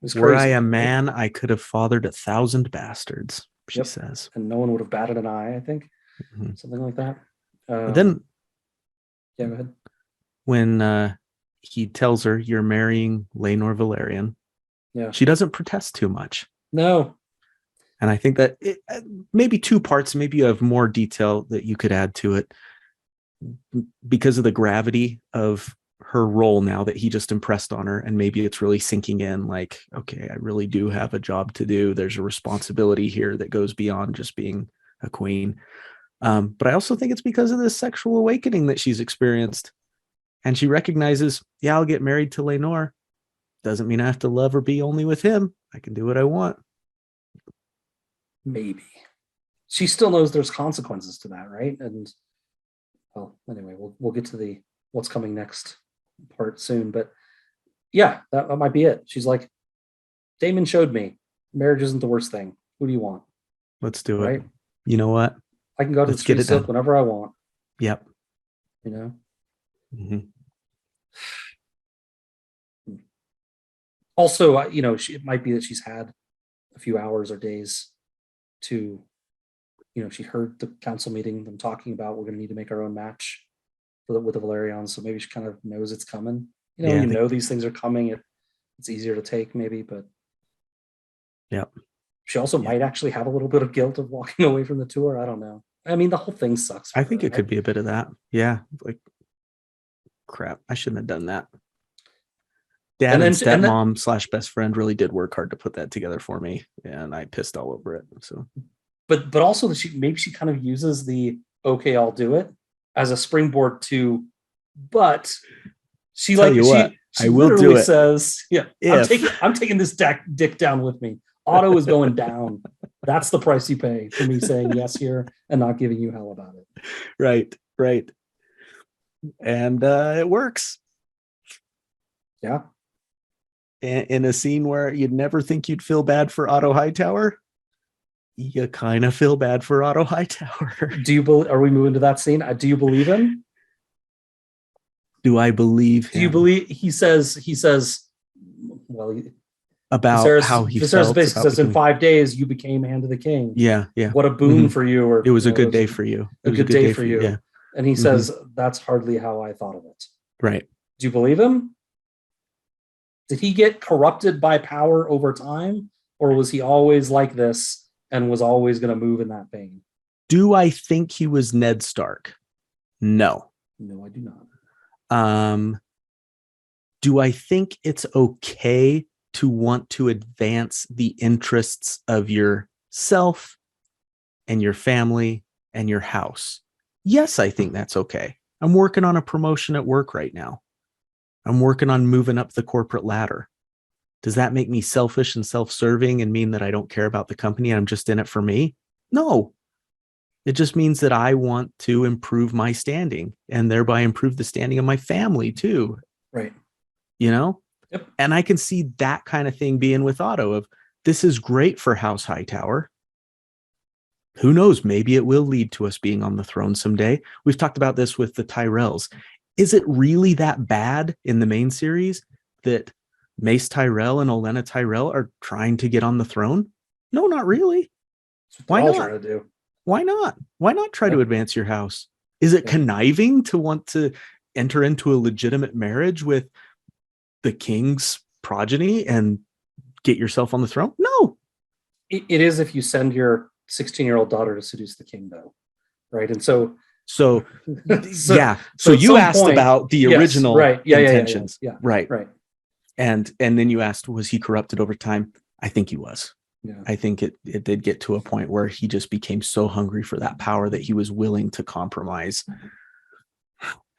crazy. Were I a man, I could have fathered 1,000 bastards, she says. And no one would have batted an eye, I think. Mm-hmm. Something like that. But then, yeah, go ahead. When he tells her you're marrying Laenor Valerian, she doesn't protest too much. No. And I think that maybe two parts, maybe you have more detail that you could add to it because of the gravity of her role now that he just impressed on her. And maybe it's really sinking in like, okay, I really do have a job to do. There's a responsibility here that goes beyond just being a queen. But I also think it's because of this sexual awakening that she's experienced. And she recognizes, yeah, I'll get married to Laenor. Doesn't mean I have to love or be only with him. I can do what I want. Maybe. She still knows there's consequences to that, right? And well, anyway, we'll get to the what's coming next part soon. But yeah, that might be it. She's like, Damon showed me marriage isn't the worst thing. Who do you want? Let's do it. You know what? I can go to the street silk whenever I want. Yep. You know? Mm-hmm. Also, it might be that she's had a few hours or days to she heard the council meeting, them talking about we're going to need to make our own match with the Valerians. So maybe she kind of knows it's coming. These things are coming. It's easier to take maybe, but yeah. She also might actually have a little bit of guilt of walking away from the tour. I don't know. I mean, the whole thing sucks. I think it could be a bit of that. Yeah. Like, crap, I shouldn't have done that. Dad and stepmom / best friend really did work hard to put that together for me, and I pissed all over it. So, but also maybe she kind of uses the "okay, I'll do it" as a springboard to, but she I will do it. Says, "Yeah, I'm taking this dick down with me. Otto is going down. That's the price you pay for me saying yes here and not giving you hell about it." Right. And it works. Yeah. In a scene where you'd never think you'd feel bad for Otto Hightower, you kind of feel bad for Otto Hightower. Are we moving to that scene? Do you believe him? Do I believe him? Do you believe he says, well, about Viserys, how he Viserys felt basically says, becoming... in 5 days, you became Hand of the King. Yeah. What a boon for you. Or it was a good day for you. A good day for you. Yeah. And he says, that's hardly how I thought of it. Right. Do you believe him? Did he get corrupted by power over time? Or was he always like this and was always going to move in that vein? Do I think he was Ned Stark? No. No, I do not. Do I think it's okay to want to advance the interests of yourself and your family and your house? Yes, I think that's okay. I'm working on a promotion at work right now. I'm working on moving up the corporate ladder. Does that make me selfish and self-serving and mean that I don't care about the company and I'm just in it for me? No. It just means that I want to improve my standing and thereby improve the standing of my family too. Right. Yep. And I can see that kind of thing being with Otto of, this is great for House Hightower. Who knows? Maybe it will lead to us being on the throne someday. We've talked about this with the Tyrells. Is it really that bad in the main series that Mace Tyrell and Olenna Tyrell are trying to get on the throne? No, not really. Why not? Trying to do. Why not? Why not try to advance your house? Is it conniving to want to enter into a legitimate marriage with the king's progeny and get yourself on the throne? No. It is if you send your 16-year-old daughter to seduce the king, though, right? And so yeah. So you asked about the original intentions, right? And then you asked, was he corrupted over time? I think he was. Yeah. I think it did get to a point where he just became so hungry for that power that he was willing to compromise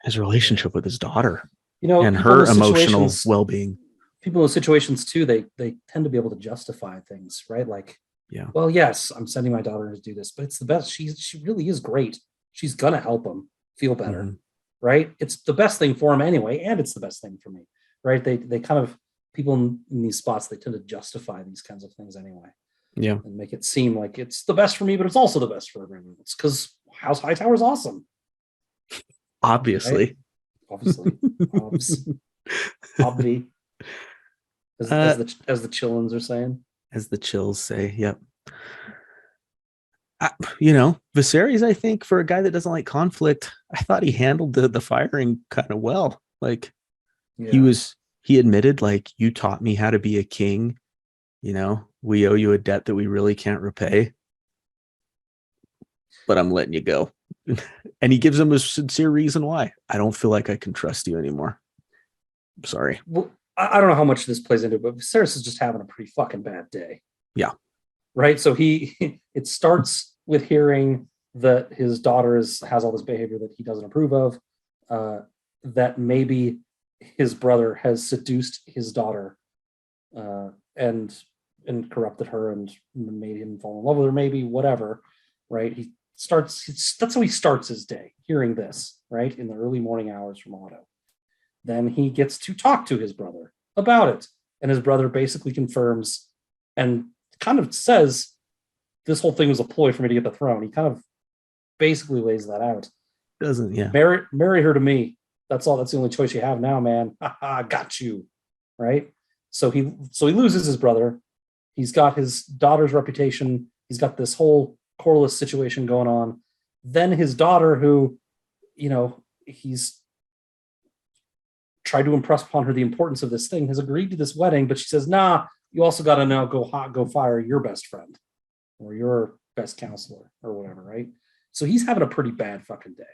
his relationship with his daughter, and her emotional well-being. People in situations too, they tend to be able to justify things, right? Like, well, yes, I'm sending my daughter to do this, but it's the best. She really is great. She's gonna help him feel better, right? It's the best thing for him anyway, and it's the best thing for me, right? They kind of, people in these spots, they tend to justify these kinds of things anyway. Yeah. And make it seem like it's the best for me, but it's also the best for everyone. It's because House Hightower is awesome. Obviously. Right? Obviously. Obvi. As the Chillins are saying. As the Chills say, yep. Viserys, I think, for a guy that doesn't like conflict, I thought he handled the firing kind of well. Like, he admitted, like, you taught me how to be a king. We owe you a debt that we really can't repay. But I'm letting you go. And he gives him a sincere reason why. I don't feel like I can trust you anymore. I'm sorry. Well, I don't know how much this plays into it, but Viserys is just having a pretty fucking bad day. Yeah. Right? So it starts with hearing that his daughter has all this behavior that he doesn't approve of, that maybe his brother has seduced his daughter and corrupted her and made him fall in love with her, maybe, whatever, right? That's how he starts his day, hearing this, right, in the early morning hours from Otto. Then he gets to talk to his brother about it, and his brother basically confirms and kind of says this whole thing was a ploy for me to get the throne. He kind of basically lays that out. Doesn't, yeah. Marry her to me. That's all. That's the only choice you have now, man. Got you, right? So he loses his brother. He's got his daughter's reputation. He's got this whole Corlys situation going on. Then his daughter, who, he's tried to impress upon her the importance of this thing, has agreed to this wedding, but she says, nah, you also got to now go fire your best friend or your best counselor or whatever, right? So he's having a pretty bad fucking day.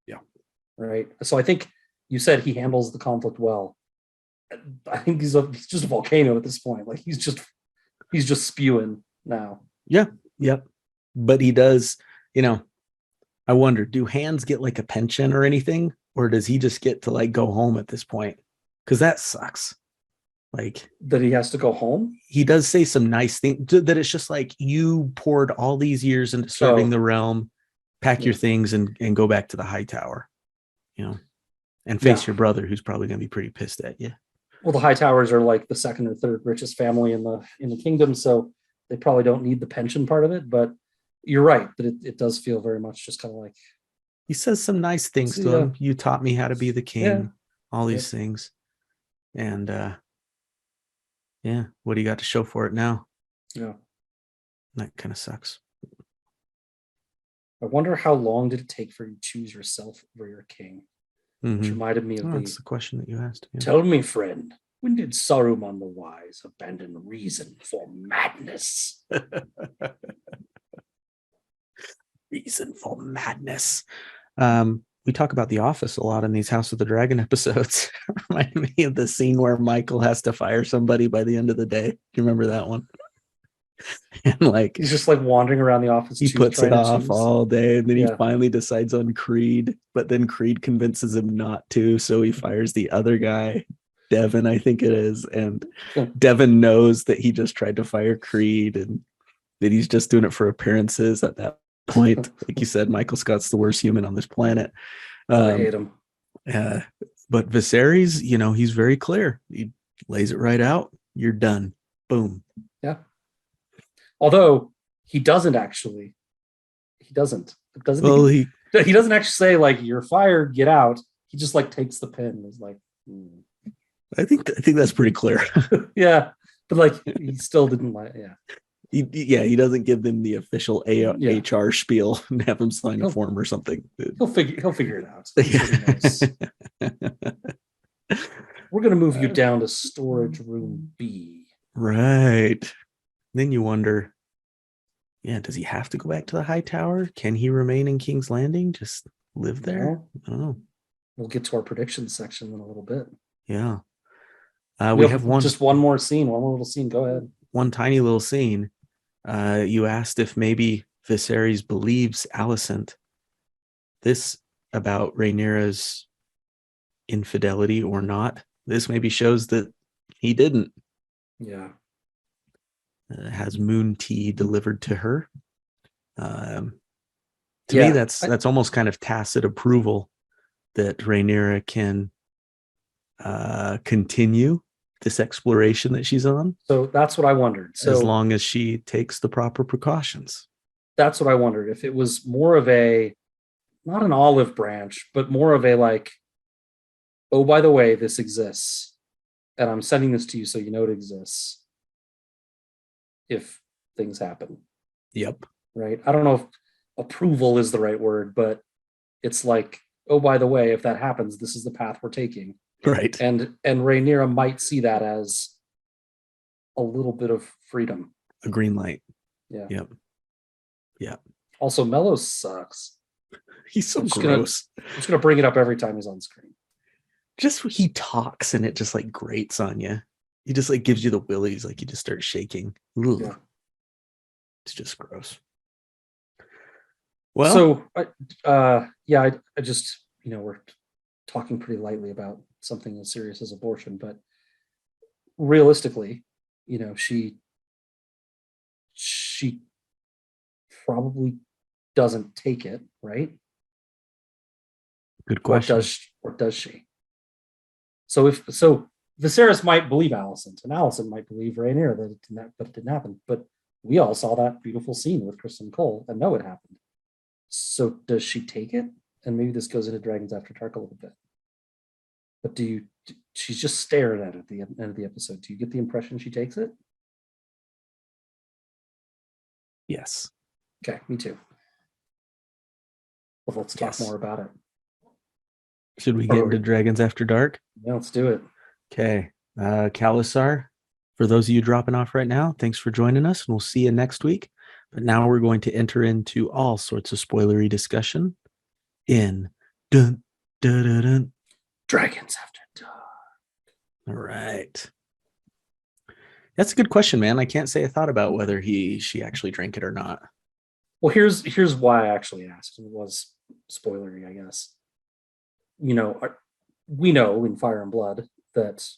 Yeah. Right. So I think you said he handles the conflict well. I think he's just a volcano at this point. Like he's just spewing now. Yeah. Yep. But he does, I wonder, do hands get like a pension or anything? Or does he just get to like go home at this point? Because that sucks. Like that he has to go home. He does say some nice things that it's just like you poured all these years into serving the realm, pack your things and go back to the high tower, and face your brother, who's probably going to be pretty pissed at you. Well, the High Towers are like the second or third richest family in the kingdom, so they probably don't need the pension part of it. But you're right that it does feel very much just kind of like he says some nice things to him. You taught me how to be the king, all these things, and what do you got to show for it now? Yeah, that kind of sucks. I wonder how long did it take for you to choose yourself over your king? Which reminded me of that's the question that you asked. Yeah. Tell me, friend, when did Saruman the Wise abandon reason for madness? Reason for madness. We talk about The Office a lot in these House of the Dragon episodes. Reminded me of the scene where Michael has to fire somebody by the end of the day. Do you remember that one? And like he's just like wandering around the office. He puts it off all day, and then he finally decides on Creed, but then Creed convinces him not to, so he fires the other guy, Devin, I think it is, and Devin knows that he just tried to fire Creed and that he's just doing it for appearances at that point. Like you said, Michael Scott's the worst human on this planet. I hate him. But Viserys, he's very clear. He lays it right out. You're done. Boom. Yeah. Although he doesn't actually. He doesn't. Well, he doesn't actually say like you're fired, get out. He just like takes the pen. He's like, I think that's pretty clear. Yeah, but like he still didn't like. Yeah. He doesn't give them the official HR spiel and have him sign a form or something. He'll figure it out. We're gonna move you down to storage room B. Right. Then you wonder, does he have to go back to the High Tower? Can he remain in King's Landing? Just live there? I don't know. We'll get to our predictions section in a little bit. Yeah. We have one more little scene. Go ahead. One tiny little scene. You asked if maybe Viserys believes Alicent this about Rhaenyra's infidelity or not. This maybe shows that he didn't. Yeah. Has moon tea delivered to her. To me, that's almost kind of tacit approval that Rhaenyra can continue this exploration that she's on. So that's what I wondered. So as long as she takes the proper precautions. That's what I wondered. If it was more of a, not an olive branch, but more of a like, oh, by the way, this exists. And I'm sending this to you so you know it exists. If things happen. Yep. Right. I don't know if approval is the right word, but it's like, oh, by the way, if that happens, this is the path we're taking. Right. And Rhaenyra might see that as a little bit of freedom. A green light. Yeah. Yep. Yeah. Also, Mello sucks. He's so gross. I'm just gonna bring it up every time he's on screen. Just he talks and it just like grates on you. He just like gives you the willies, like you just start shaking. Yeah. It's just gross. Well, so I just, we're talking pretty lightly about something as serious as abortion, but realistically, she probably doesn't take it, right? Good question. Or does she? So Viserys might believe Alicent, and Alicent might believe Rainier that it didn't happen. But we all saw that beautiful scene with Kristen Cole and know it happened. So does she take it? And maybe this goes into Dragons After Dark a little bit. But she's just staring at it at the end of the episode. Do you get the impression she takes it? Yes. Okay, me too. Well, let's talk more about it. Should we get into Dragons After Dark? Yeah, let's do it. Okay. Khalasar, for those of you dropping off right now, thanks for joining us, and we'll see you next week. But now we're going to enter into all sorts of spoilery discussion in Dragons After Dark. All right. That's a good question, man. I can't say I thought about whether she actually drank it or not. Well, here's why I actually asked. It was spoilery, I guess. We know in Fire and Blood that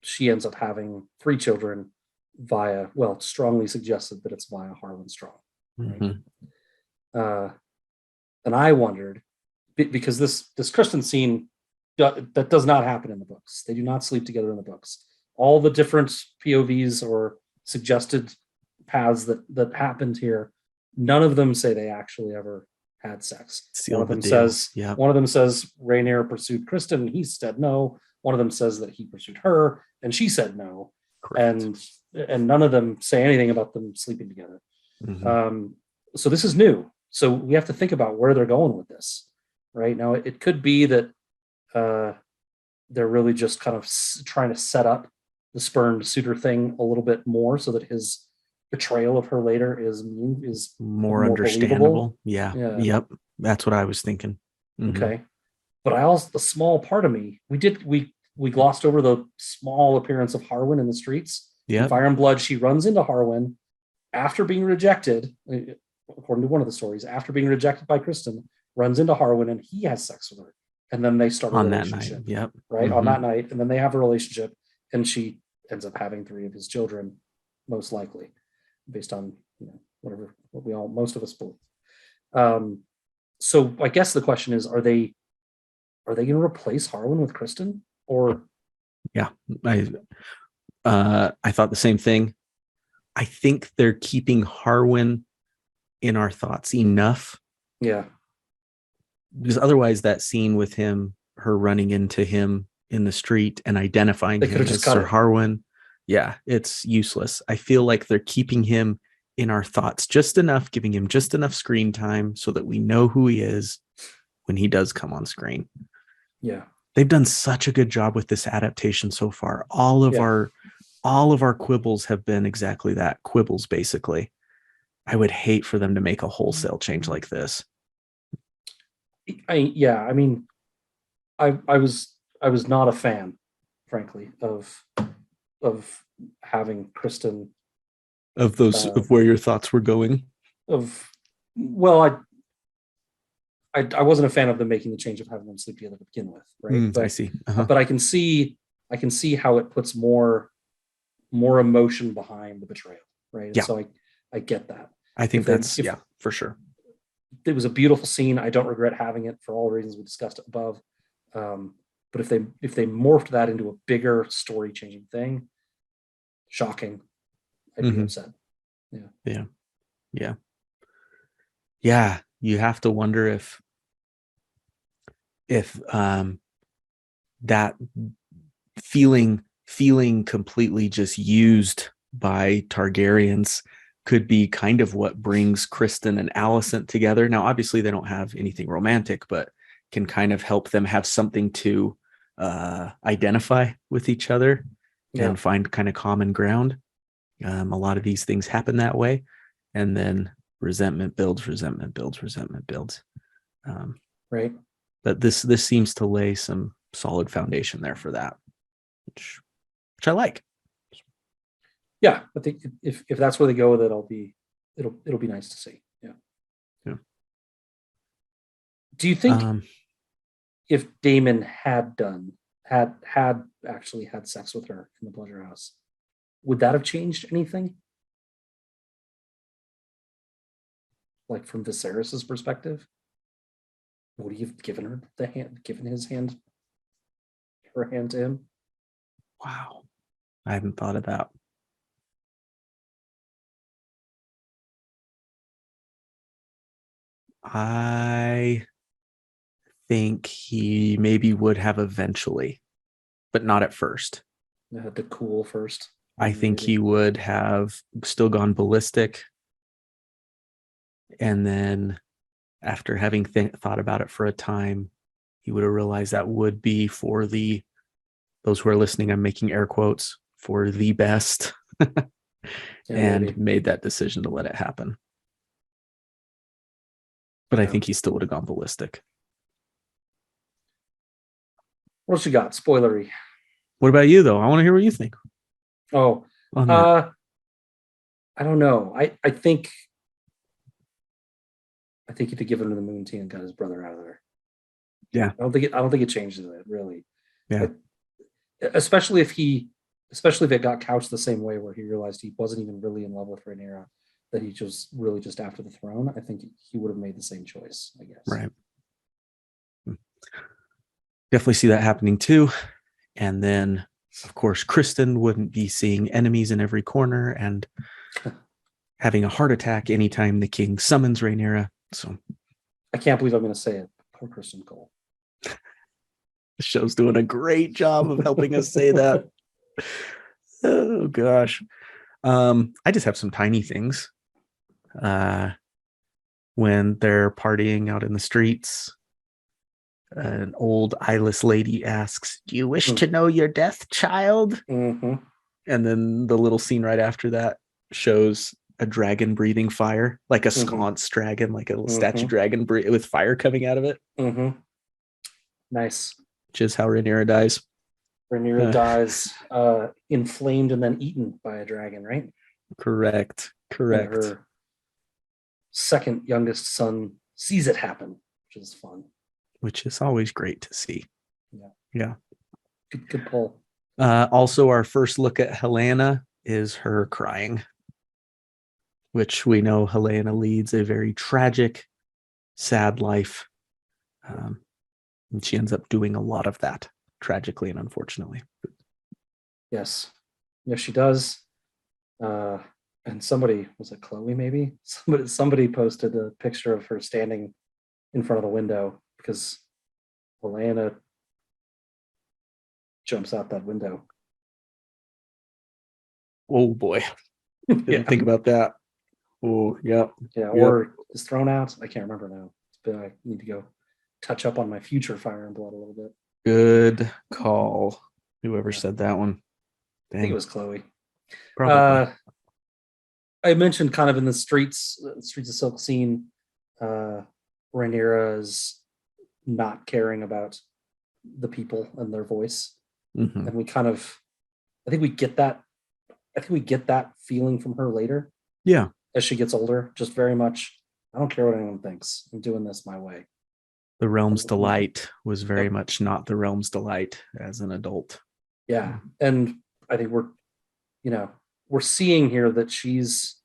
she ends up having 3 children via, well, it's strongly suggested that it's via Harwin Strong. Right? Mm-hmm. And I wondered, because this Kristen scene, that does not happen in the books. They do not sleep together in the books. All the different POVs or suggested paths that happened here, none of them say they actually ever had sex. One of them says Rainier pursued Kristen, and he said no. One of them says that he pursued her, and she said no. Correct. And none of them say anything about them sleeping together. Mm-hmm. So this is new. So we have to think about where they're going with this. Right now, it could be that they're really just kind of trying to set up the spurned suitor thing a little bit more, so that his betrayal of her later is more understandable. Yeah. Yep. That's what I was thinking. Mm-hmm. Okay. But the small part of me, we glossed over the small appearance of Harwin in the streets. Yeah. In Fire and Blood, she runs into Harwin after being rejected, according to one of the stories, after being rejected by Kristen, runs into Harwin and he has sex with her. And then they start a relationship. That night. Yep. Right. Mm-hmm. On that night. And then they have a relationship, and she ends up having 3 of his children, most likely, based on what most of us believe. So I guess the question is, are they going to replace Harwin with Kristen? Or yeah, I thought the same thing. I think they're keeping Harwin in our thoughts enough. Yeah. Because otherwise that scene with her running into him in the street and identifying him as Sir Harwin, yeah, it's useless. I feel like they're keeping him in our thoughts just enough, giving him just enough screen time so that we know who he is when he does come on screen. Yeah. They've done such a good job with this adaptation so far. All of our quibbles have been exactly that, quibbles basically. I would hate for them to make a wholesale change like this. I was not a fan, frankly, of having Kristen, of those of where your thoughts were going. I wasn't a fan of them making the change of having them sleep together to begin with, right? I see. Uh-huh. But I can see how it puts more emotion behind the betrayal, right? Yeah. And so I get that. I think for sure. It was a beautiful scene. I don't regret having it for all the reasons we discussed above. But if they morphed that into a bigger story changing thing, shocking. I'd be upset. Yeah. You have to wonder if that feeling completely just used by Targaryens could be kind of what brings Kristen and Allison together. Now, obviously, they don't have anything romantic, but can kind of help them have something to identify with each other and find kind of common ground. A lot of these things happen that way, and then resentment builds. Right. But this seems to lay some solid foundation there for that, which I like. Yeah, I think if that's where they go with it, it'll be nice to see. Yeah. Do you think if Damon had actually had sex with her in the pleasure house, would that have changed anything? Like from Viserys's perspective, would he have given her her hand to him? Wow, I hadn't thought of that. I think he maybe would have eventually, but not at first. They had to cool first. I think he would have still gone ballistic, And then after having thought about it for a time, he would have realized that would be for those who are listening, I'm making air quotes, for the best, and maybe. made that decision to let it happen. But I Yeah. think he still would have gone ballistic. What else you got? Spoilery. What about you, though? I want to hear what you think Oh, on that. I don't know. I think he'd have given him the Moon Tea and got his brother out of there. Yeah. I don't think it changes it really. Yeah. Especially if it got couched the same way where he realized he wasn't even really in love with Rhaenyra, that he just really just after the throne. I think he would have made the same choice, I guess. Right. Definitely see that happening too. And then, of course, Kristen wouldn't be seeing enemies in every corner and having a heart attack anytime the king summons Rhaenyra. So I can't believe I'm going to say it. Poor Kristen Cole. the show's doing a great job of helping us say that. Oh gosh. I just have some tiny things. When they're partying out in the streets, an old eyeless lady asks, "Do you wish to know your death, child?" Mm-hmm. And then the little scene right after that shows a dragon breathing fire, like a sconce dragon, like a little statue dragon with fire coming out of it. Mm-hmm. Nice. Which is how Rhaenyra dies. Rhaenyra dies inflamed and then eaten by a dragon, right? Correct. And her second youngest son sees it happen, which is fun. Which is always great to see. Yeah. Good pull. Also, our first look at Helena is her crying, which we know Helena leads a very tragic, sad life. And she ends up doing a lot of that, tragically and unfortunately. Yes, she does. And somebody, was it Chloe maybe? Somebody posted a picture of her standing in front of the window because Helena jumps out that window. Oh boy. Didn't think about that. Oh, yeah. Yeah, or is thrown out. I can't remember now. I need to go touch up on my future Fire and Blood a little bit. Good call. Whoever said that one. Dang. I think it was Chloe. Probably. I mentioned kind of in the Streets of Silk scene, Rhaenyra is not caring about the people and their voice. Mm-hmm. And we kind of, I think we get that feeling from her later. Yeah. As she gets older, just very much, I don't care what anyone thinks. I'm doing this my way. The Realm's Delight was very much not the Realm's Delight as an adult. Yeah. And I think we're seeing here that she's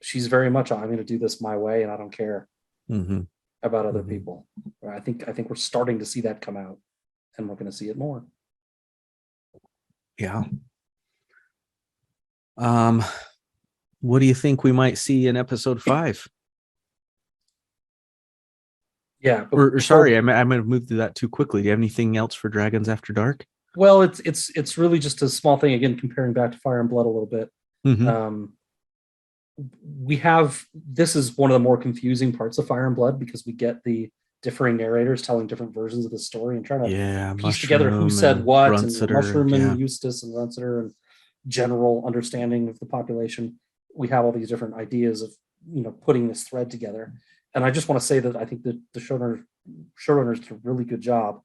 very much, I'm going to do this my way and I don't care about other people. I think we're starting to see that come out and we're going to see it more. Yeah. What do you think we might see in episode 5? Yeah. Sorry, I might have moved through that too quickly. Do you have anything else for Dragons After Dark? Well, it's really just a small thing, again, comparing back to Fire and Blood a little bit. This is one of the more confusing parts of Fire and Blood because we get the differing narrators telling different versions of the story and trying to piece together who said what, and Mushroom and Eustace and Runciter and general understanding of the population. We have all these different ideas of putting this thread together. And I just want to say that I think that the showrunners did a really good job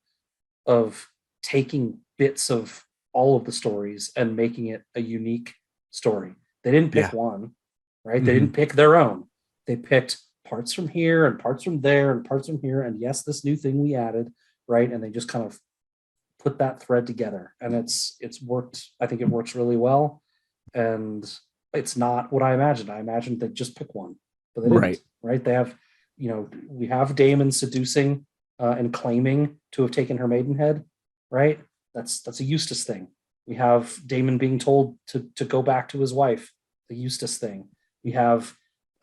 of taking bits of all of the stories and making it a unique story. They didn't pick one, right? They didn't pick their own. They picked parts from here and parts from there and parts from here. And yes, this new thing we added, right? And they just kind of put that thread together. And it's worked. I think it works really well. And it's not what I imagined. I imagined they'd just pick one, but they didn't, right? They have, we have Damon seducing and claiming to have taken her maidenhead, right? That's a Eustace thing. We have Damon being told to go back to his wife, the Eustace thing. We have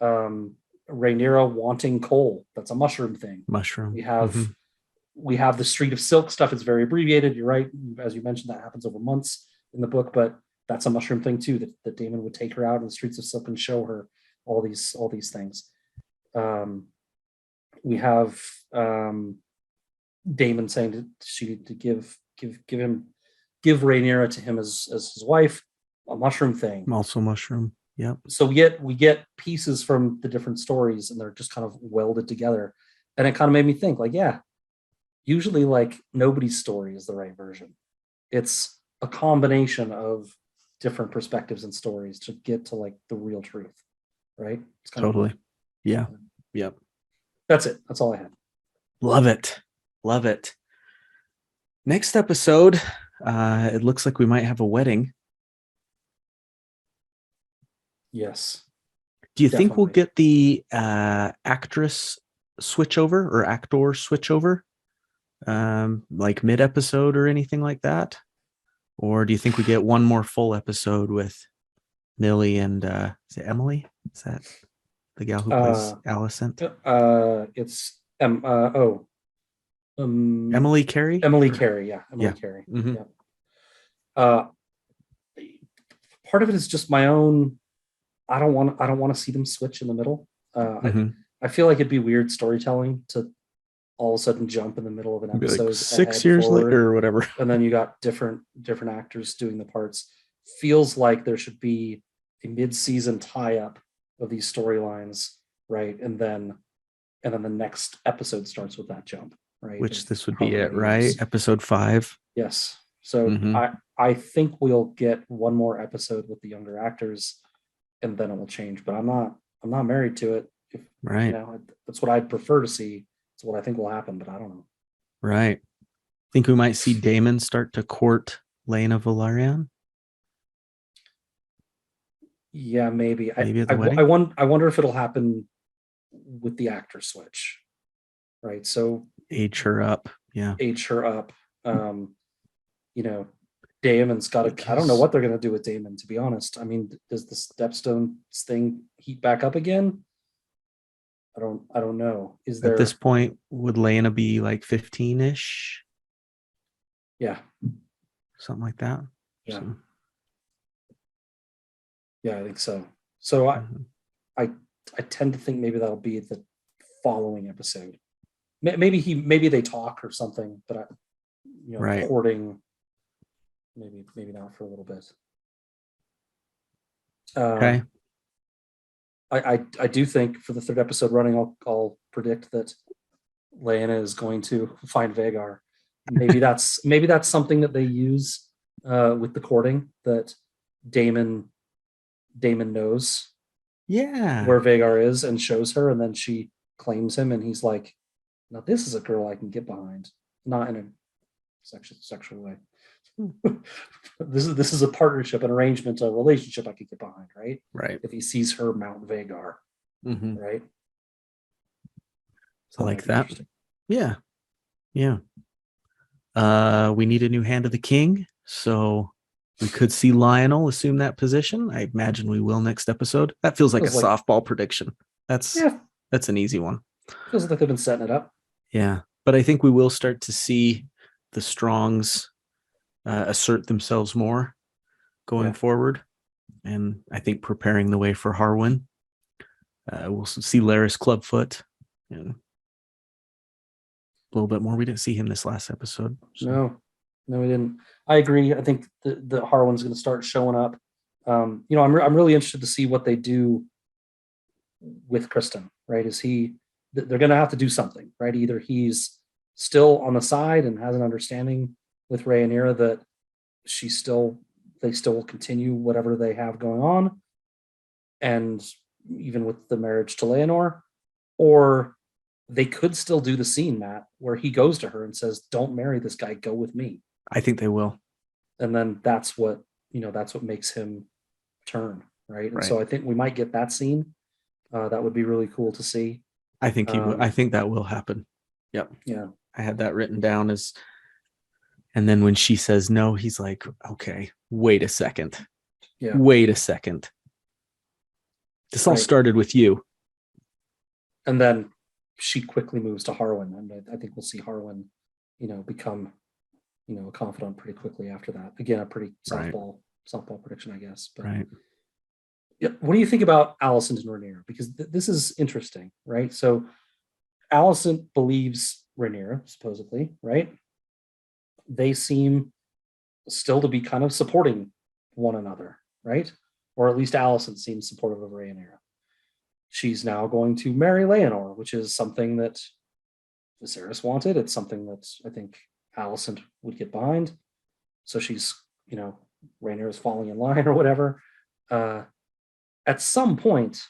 Rhaenyra wanting Cole. That's a Mushroom thing. Mushroom. We have the Street of Silk stuff. It's very abbreviated. You're right. As you mentioned, that happens over months in the book, but that's a Mushroom thing too, that Damon would take her out in the Streets of Silk and show her all these things. We have Damon saying that she needed to give Rainier to him as his wife, a mushroom thing. Also mushroom. Yep. So we get pieces from the different stories, and they're just kind of welded together. And it kind of made me think, like, yeah, usually like nobody's story is the right version. It's a combination of different perspectives and stories to get to like the real truth, right? It's kind Totally. of, Yeah. Yep. that's it. That's all I had. Love it. Love it. Next episode, it looks like we might have a wedding. Yes. Do you think we'll Definitely. get the actress switchover or actor switchover, like mid-episode or anything like that? Or do you think we get one more full episode with Millie and is it Emily? Is that the gal who plays Allison? It's Emily Carey? Emily Carey, yeah. Emily Yeah. Carey. Mhm. Yeah. Part of it is just my own. I don't want to see them switch in the middle. Mhm. I feel like it'd be weird storytelling to all of a sudden jump in the middle of an Be episode, like 6 ahead, years forward, later or whatever. and then you got different actors doing the parts. Feels like there should be a mid-season tie-up of these storylines, right? And then the next episode starts with that jump, right? Which this would However be it, many right? years. Episode 5. Yes. So Mhm. I think we'll get one more episode with the younger actors, and then it will change. But I'm not married to it. If Right. you know, that's what I'd prefer to see. It's what I think will happen, but I don't know. Right. Think we might see Damon start to court Lena Valerian? Yeah, maybe. Maybe at the wedding? I wonder if it'll happen with the actor switch, right? So Age her up. Yeah. age her up. You know, Damon's got to. I don't know Because- what they're going to do with Damon. To be honest, I mean, does the Stepstone thing heat back up again? I don't know. Is there At this point, would Lena be like 15-ish? Yeah. Something like that. Yeah. So, Yeah, I think so. So mhm. I tend to think maybe that'll be the following episode. Maybe they talk or something, but Right. courting maybe not for a little bit. Okay. I do think for the third episode running, I'll predict that Lyanna is going to find Vagar. Maybe that's something that they use with the courting, that Damon knows Yeah. where Vagar is and shows her, and then she claims him, and he's like, "Now this is a girl I can get behind, not in a sexual way. this is a partnership, an arrangement, a relationship I could get behind, right? Right. If he sees her mount Vagar, Mhm. right? I like might be that. interesting. Yeah. Yeah. We need a new Hand of the King, so we could see Lionel assume that position. I imagine we will next episode. That feels like a Feels like- softball prediction. That's an easy one. Feels like they've been setting it up. Yeah, but I think we will start to see the Strongs assert themselves more going forward, and I think preparing the way for Harwin. We'll see Laris Clubfoot and a little bit more. We didn't see him this last episode. So. No, we didn't. I agree. I think the Harwin's going to start showing up. I'm really interested to see what they do with Kristen. Right? They're going to have to do something, right? Either he's still on the side and has an understanding with Rainier that they still will continue whatever they have going on, and even with the marriage to Leonor, or they could still do the scene, Matt, where he goes to her and says, "Don't marry this guy. Go with me." I think they will. And then that's what makes him turn, right? And so I think we might get that scene. That would be really cool to see. I think he will. I think that will happen. Yep. Yeah. I had that written down as, and then when she says no, he's like, okay, wait a second. Yeah. Wait a second. This all started with you. And then she quickly moves to Harwin, and I think we'll see Harwin, become, a confidant pretty quickly after that. Again, a pretty softball prediction, I guess. But, right. Yeah, what do you think about Allison and Rainier? Because this is interesting, right? So Allison believes Rainier, supposedly, right? They seem still to be kind of supporting one another, right? Or at least Allison seems supportive of Rainier. She's now going to marry Leonor, which is something that Viserys wanted. It's something that I think Allison would get behind. So she's, Rainier is falling in line or whatever. At some point,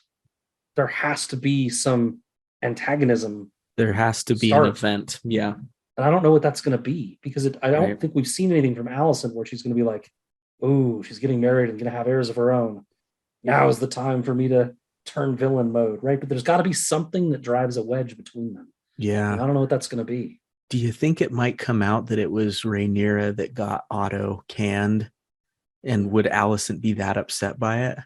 there has to be some antagonism. There has to be an event. Yeah. And I don't know what that's going to be because I don't Right. think we've seen anything from Allison where she's going to be like, oh, she's getting married and going to have heirs of her own. Now is the time for me to turn villain mode, right? But there's got to be something that drives a wedge between them. Yeah. And I don't know what that's going to be. Do you think it might come out that it was Rhaenyra that got Otto canned? And would Allison be that upset by it?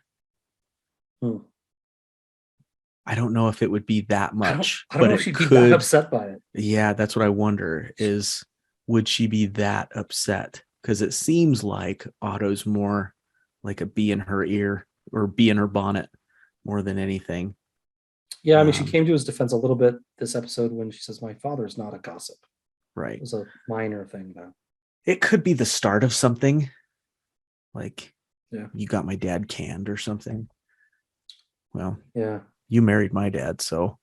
I don't know if it would be that much. I don't know if she'd be that upset by it. Yeah, that's what I wonder is, would she be that upset? Because it seems like Otto's more like a bee in her ear or bee in her bonnet more than anything. Yeah, I mean, she came to his defense a little bit this episode when she says, my father's not a gossip. Right. It was a minor thing, though. It could be the start of something. Like, you got my dad canned or something. Well, yeah. You married my dad, so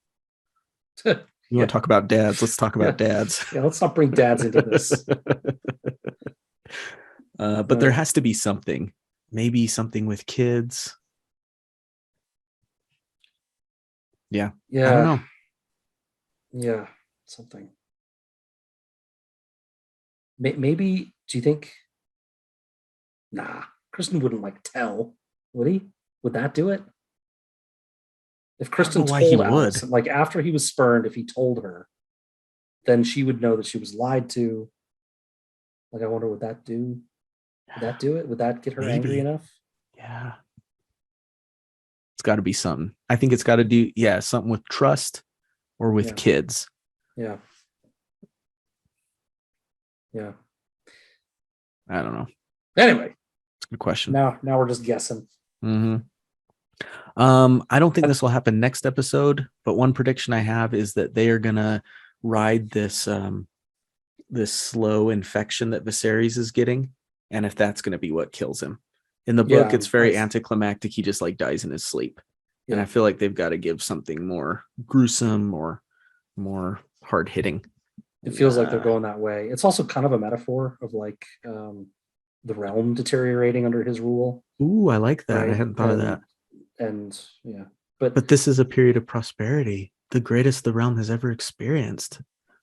you want to talk about dads? Let's talk about dads. Yeah, let's not bring dads into this. But there has to be something. Maybe something with kids. Yeah. Yeah. I don't know. Yeah, something. Maybe, do you think? Nah, Kristen wouldn't tell, would he? Would that do it? If Kristen told Allison, like after he was spurned, if he told her, then she would know that she was lied to. Like, I wonder, would that do? Would that do it? Would that get her angry enough? Yeah. It's got to be something. I think it's got to do, something with trust or with kids. Yeah. Yeah. I don't know. Anyway. It's a good question. Now we're just guessing. Mm-hmm. I don't think this will happen next episode, but one prediction I have is that they are gonna ride this this slow infection that Viserys is getting, and if that's gonna be what kills him. In the book, it's very anticlimactic. He just dies in his sleep, and I feel like they've got to give something more gruesome or more hard hitting. It feels like they're going that way. It's also kind of a metaphor of the realm deteriorating under his rule. Ooh, I like that. Right? I hadn't thought of that. And but this is a period of prosperity, the greatest the realm has ever experienced.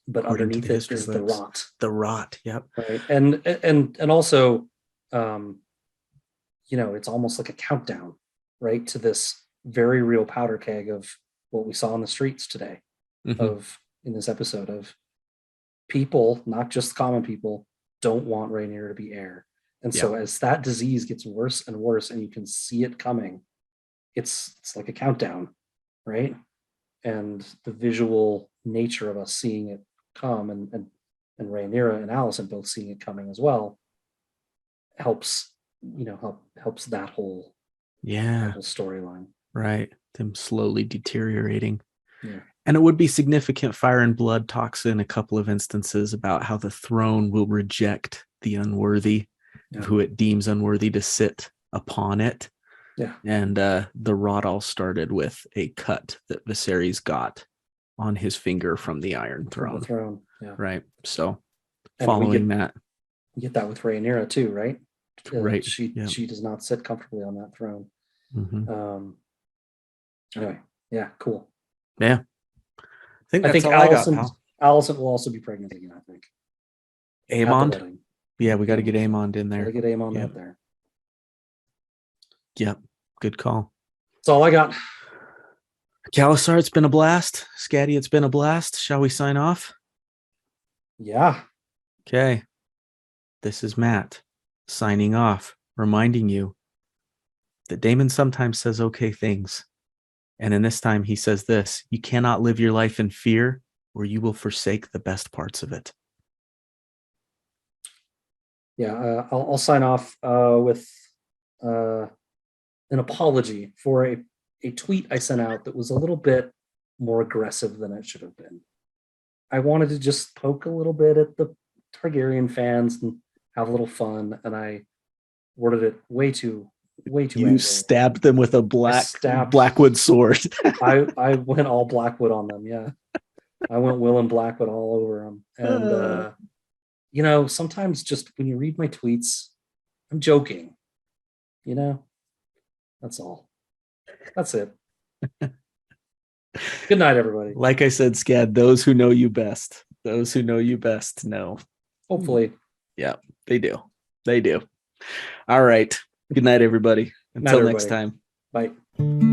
But underneath it is the rot. The rot, yep. Right, and also, it's almost like a countdown, right, to this very real powder keg of what we saw on the streets today, in this episode of people, not just common people, don't want Rainier to be heir, and so as that disease gets worse and worse, and you can see it coming. It's like a countdown, right? And the visual nature of us seeing it come and Rhaenyra and Allison both seeing it coming as well helps that whole storyline. Right. Them slowly deteriorating. Yeah. And it would be significant. Fire and Blood talks in a couple of instances about how the throne will reject the unworthy, who it deems unworthy to sit upon it. Yeah. And the rot all started with a cut that Viserys got on his finger from the Iron Throne. Right. So following that. We get that with Rhaenyra too, right? Right. She does not sit comfortably on that throne. Anyway, cool. Yeah. I think Allison will also be pregnant again, I think. Aemond? Yeah, we got to get Aemond in there. Got to get Aemond out there. Yep. Good call. That's all I got. Khalasar, it's been a blast. Scatty, it's been a blast. Shall we sign off? Yeah. Okay. This is Matt signing off, reminding you that Damon sometimes says okay things. And in this time, he says this: you cannot live your life in fear, or you will forsake the best parts of it. Yeah, I'll sign off with an apology for a tweet I sent out that was a little bit more aggressive than it should have been. I wanted to just poke a little bit at the Targaryen fans and have a little fun, and I worded it way too You angrily. stabbed them with a stabbed- Blackwood sword. I went all Blackwood on them. Yeah, I went Will and Blackwood all over them. And you know, sometimes just when you read my tweets, I'm joking. You know, that's all. That's it. Good night, everybody. Like I said, Scad, those who know you best know. Hopefully. Yeah, they do. They do. All right. Good night, everybody. Night, Until next everybody. time. Bye.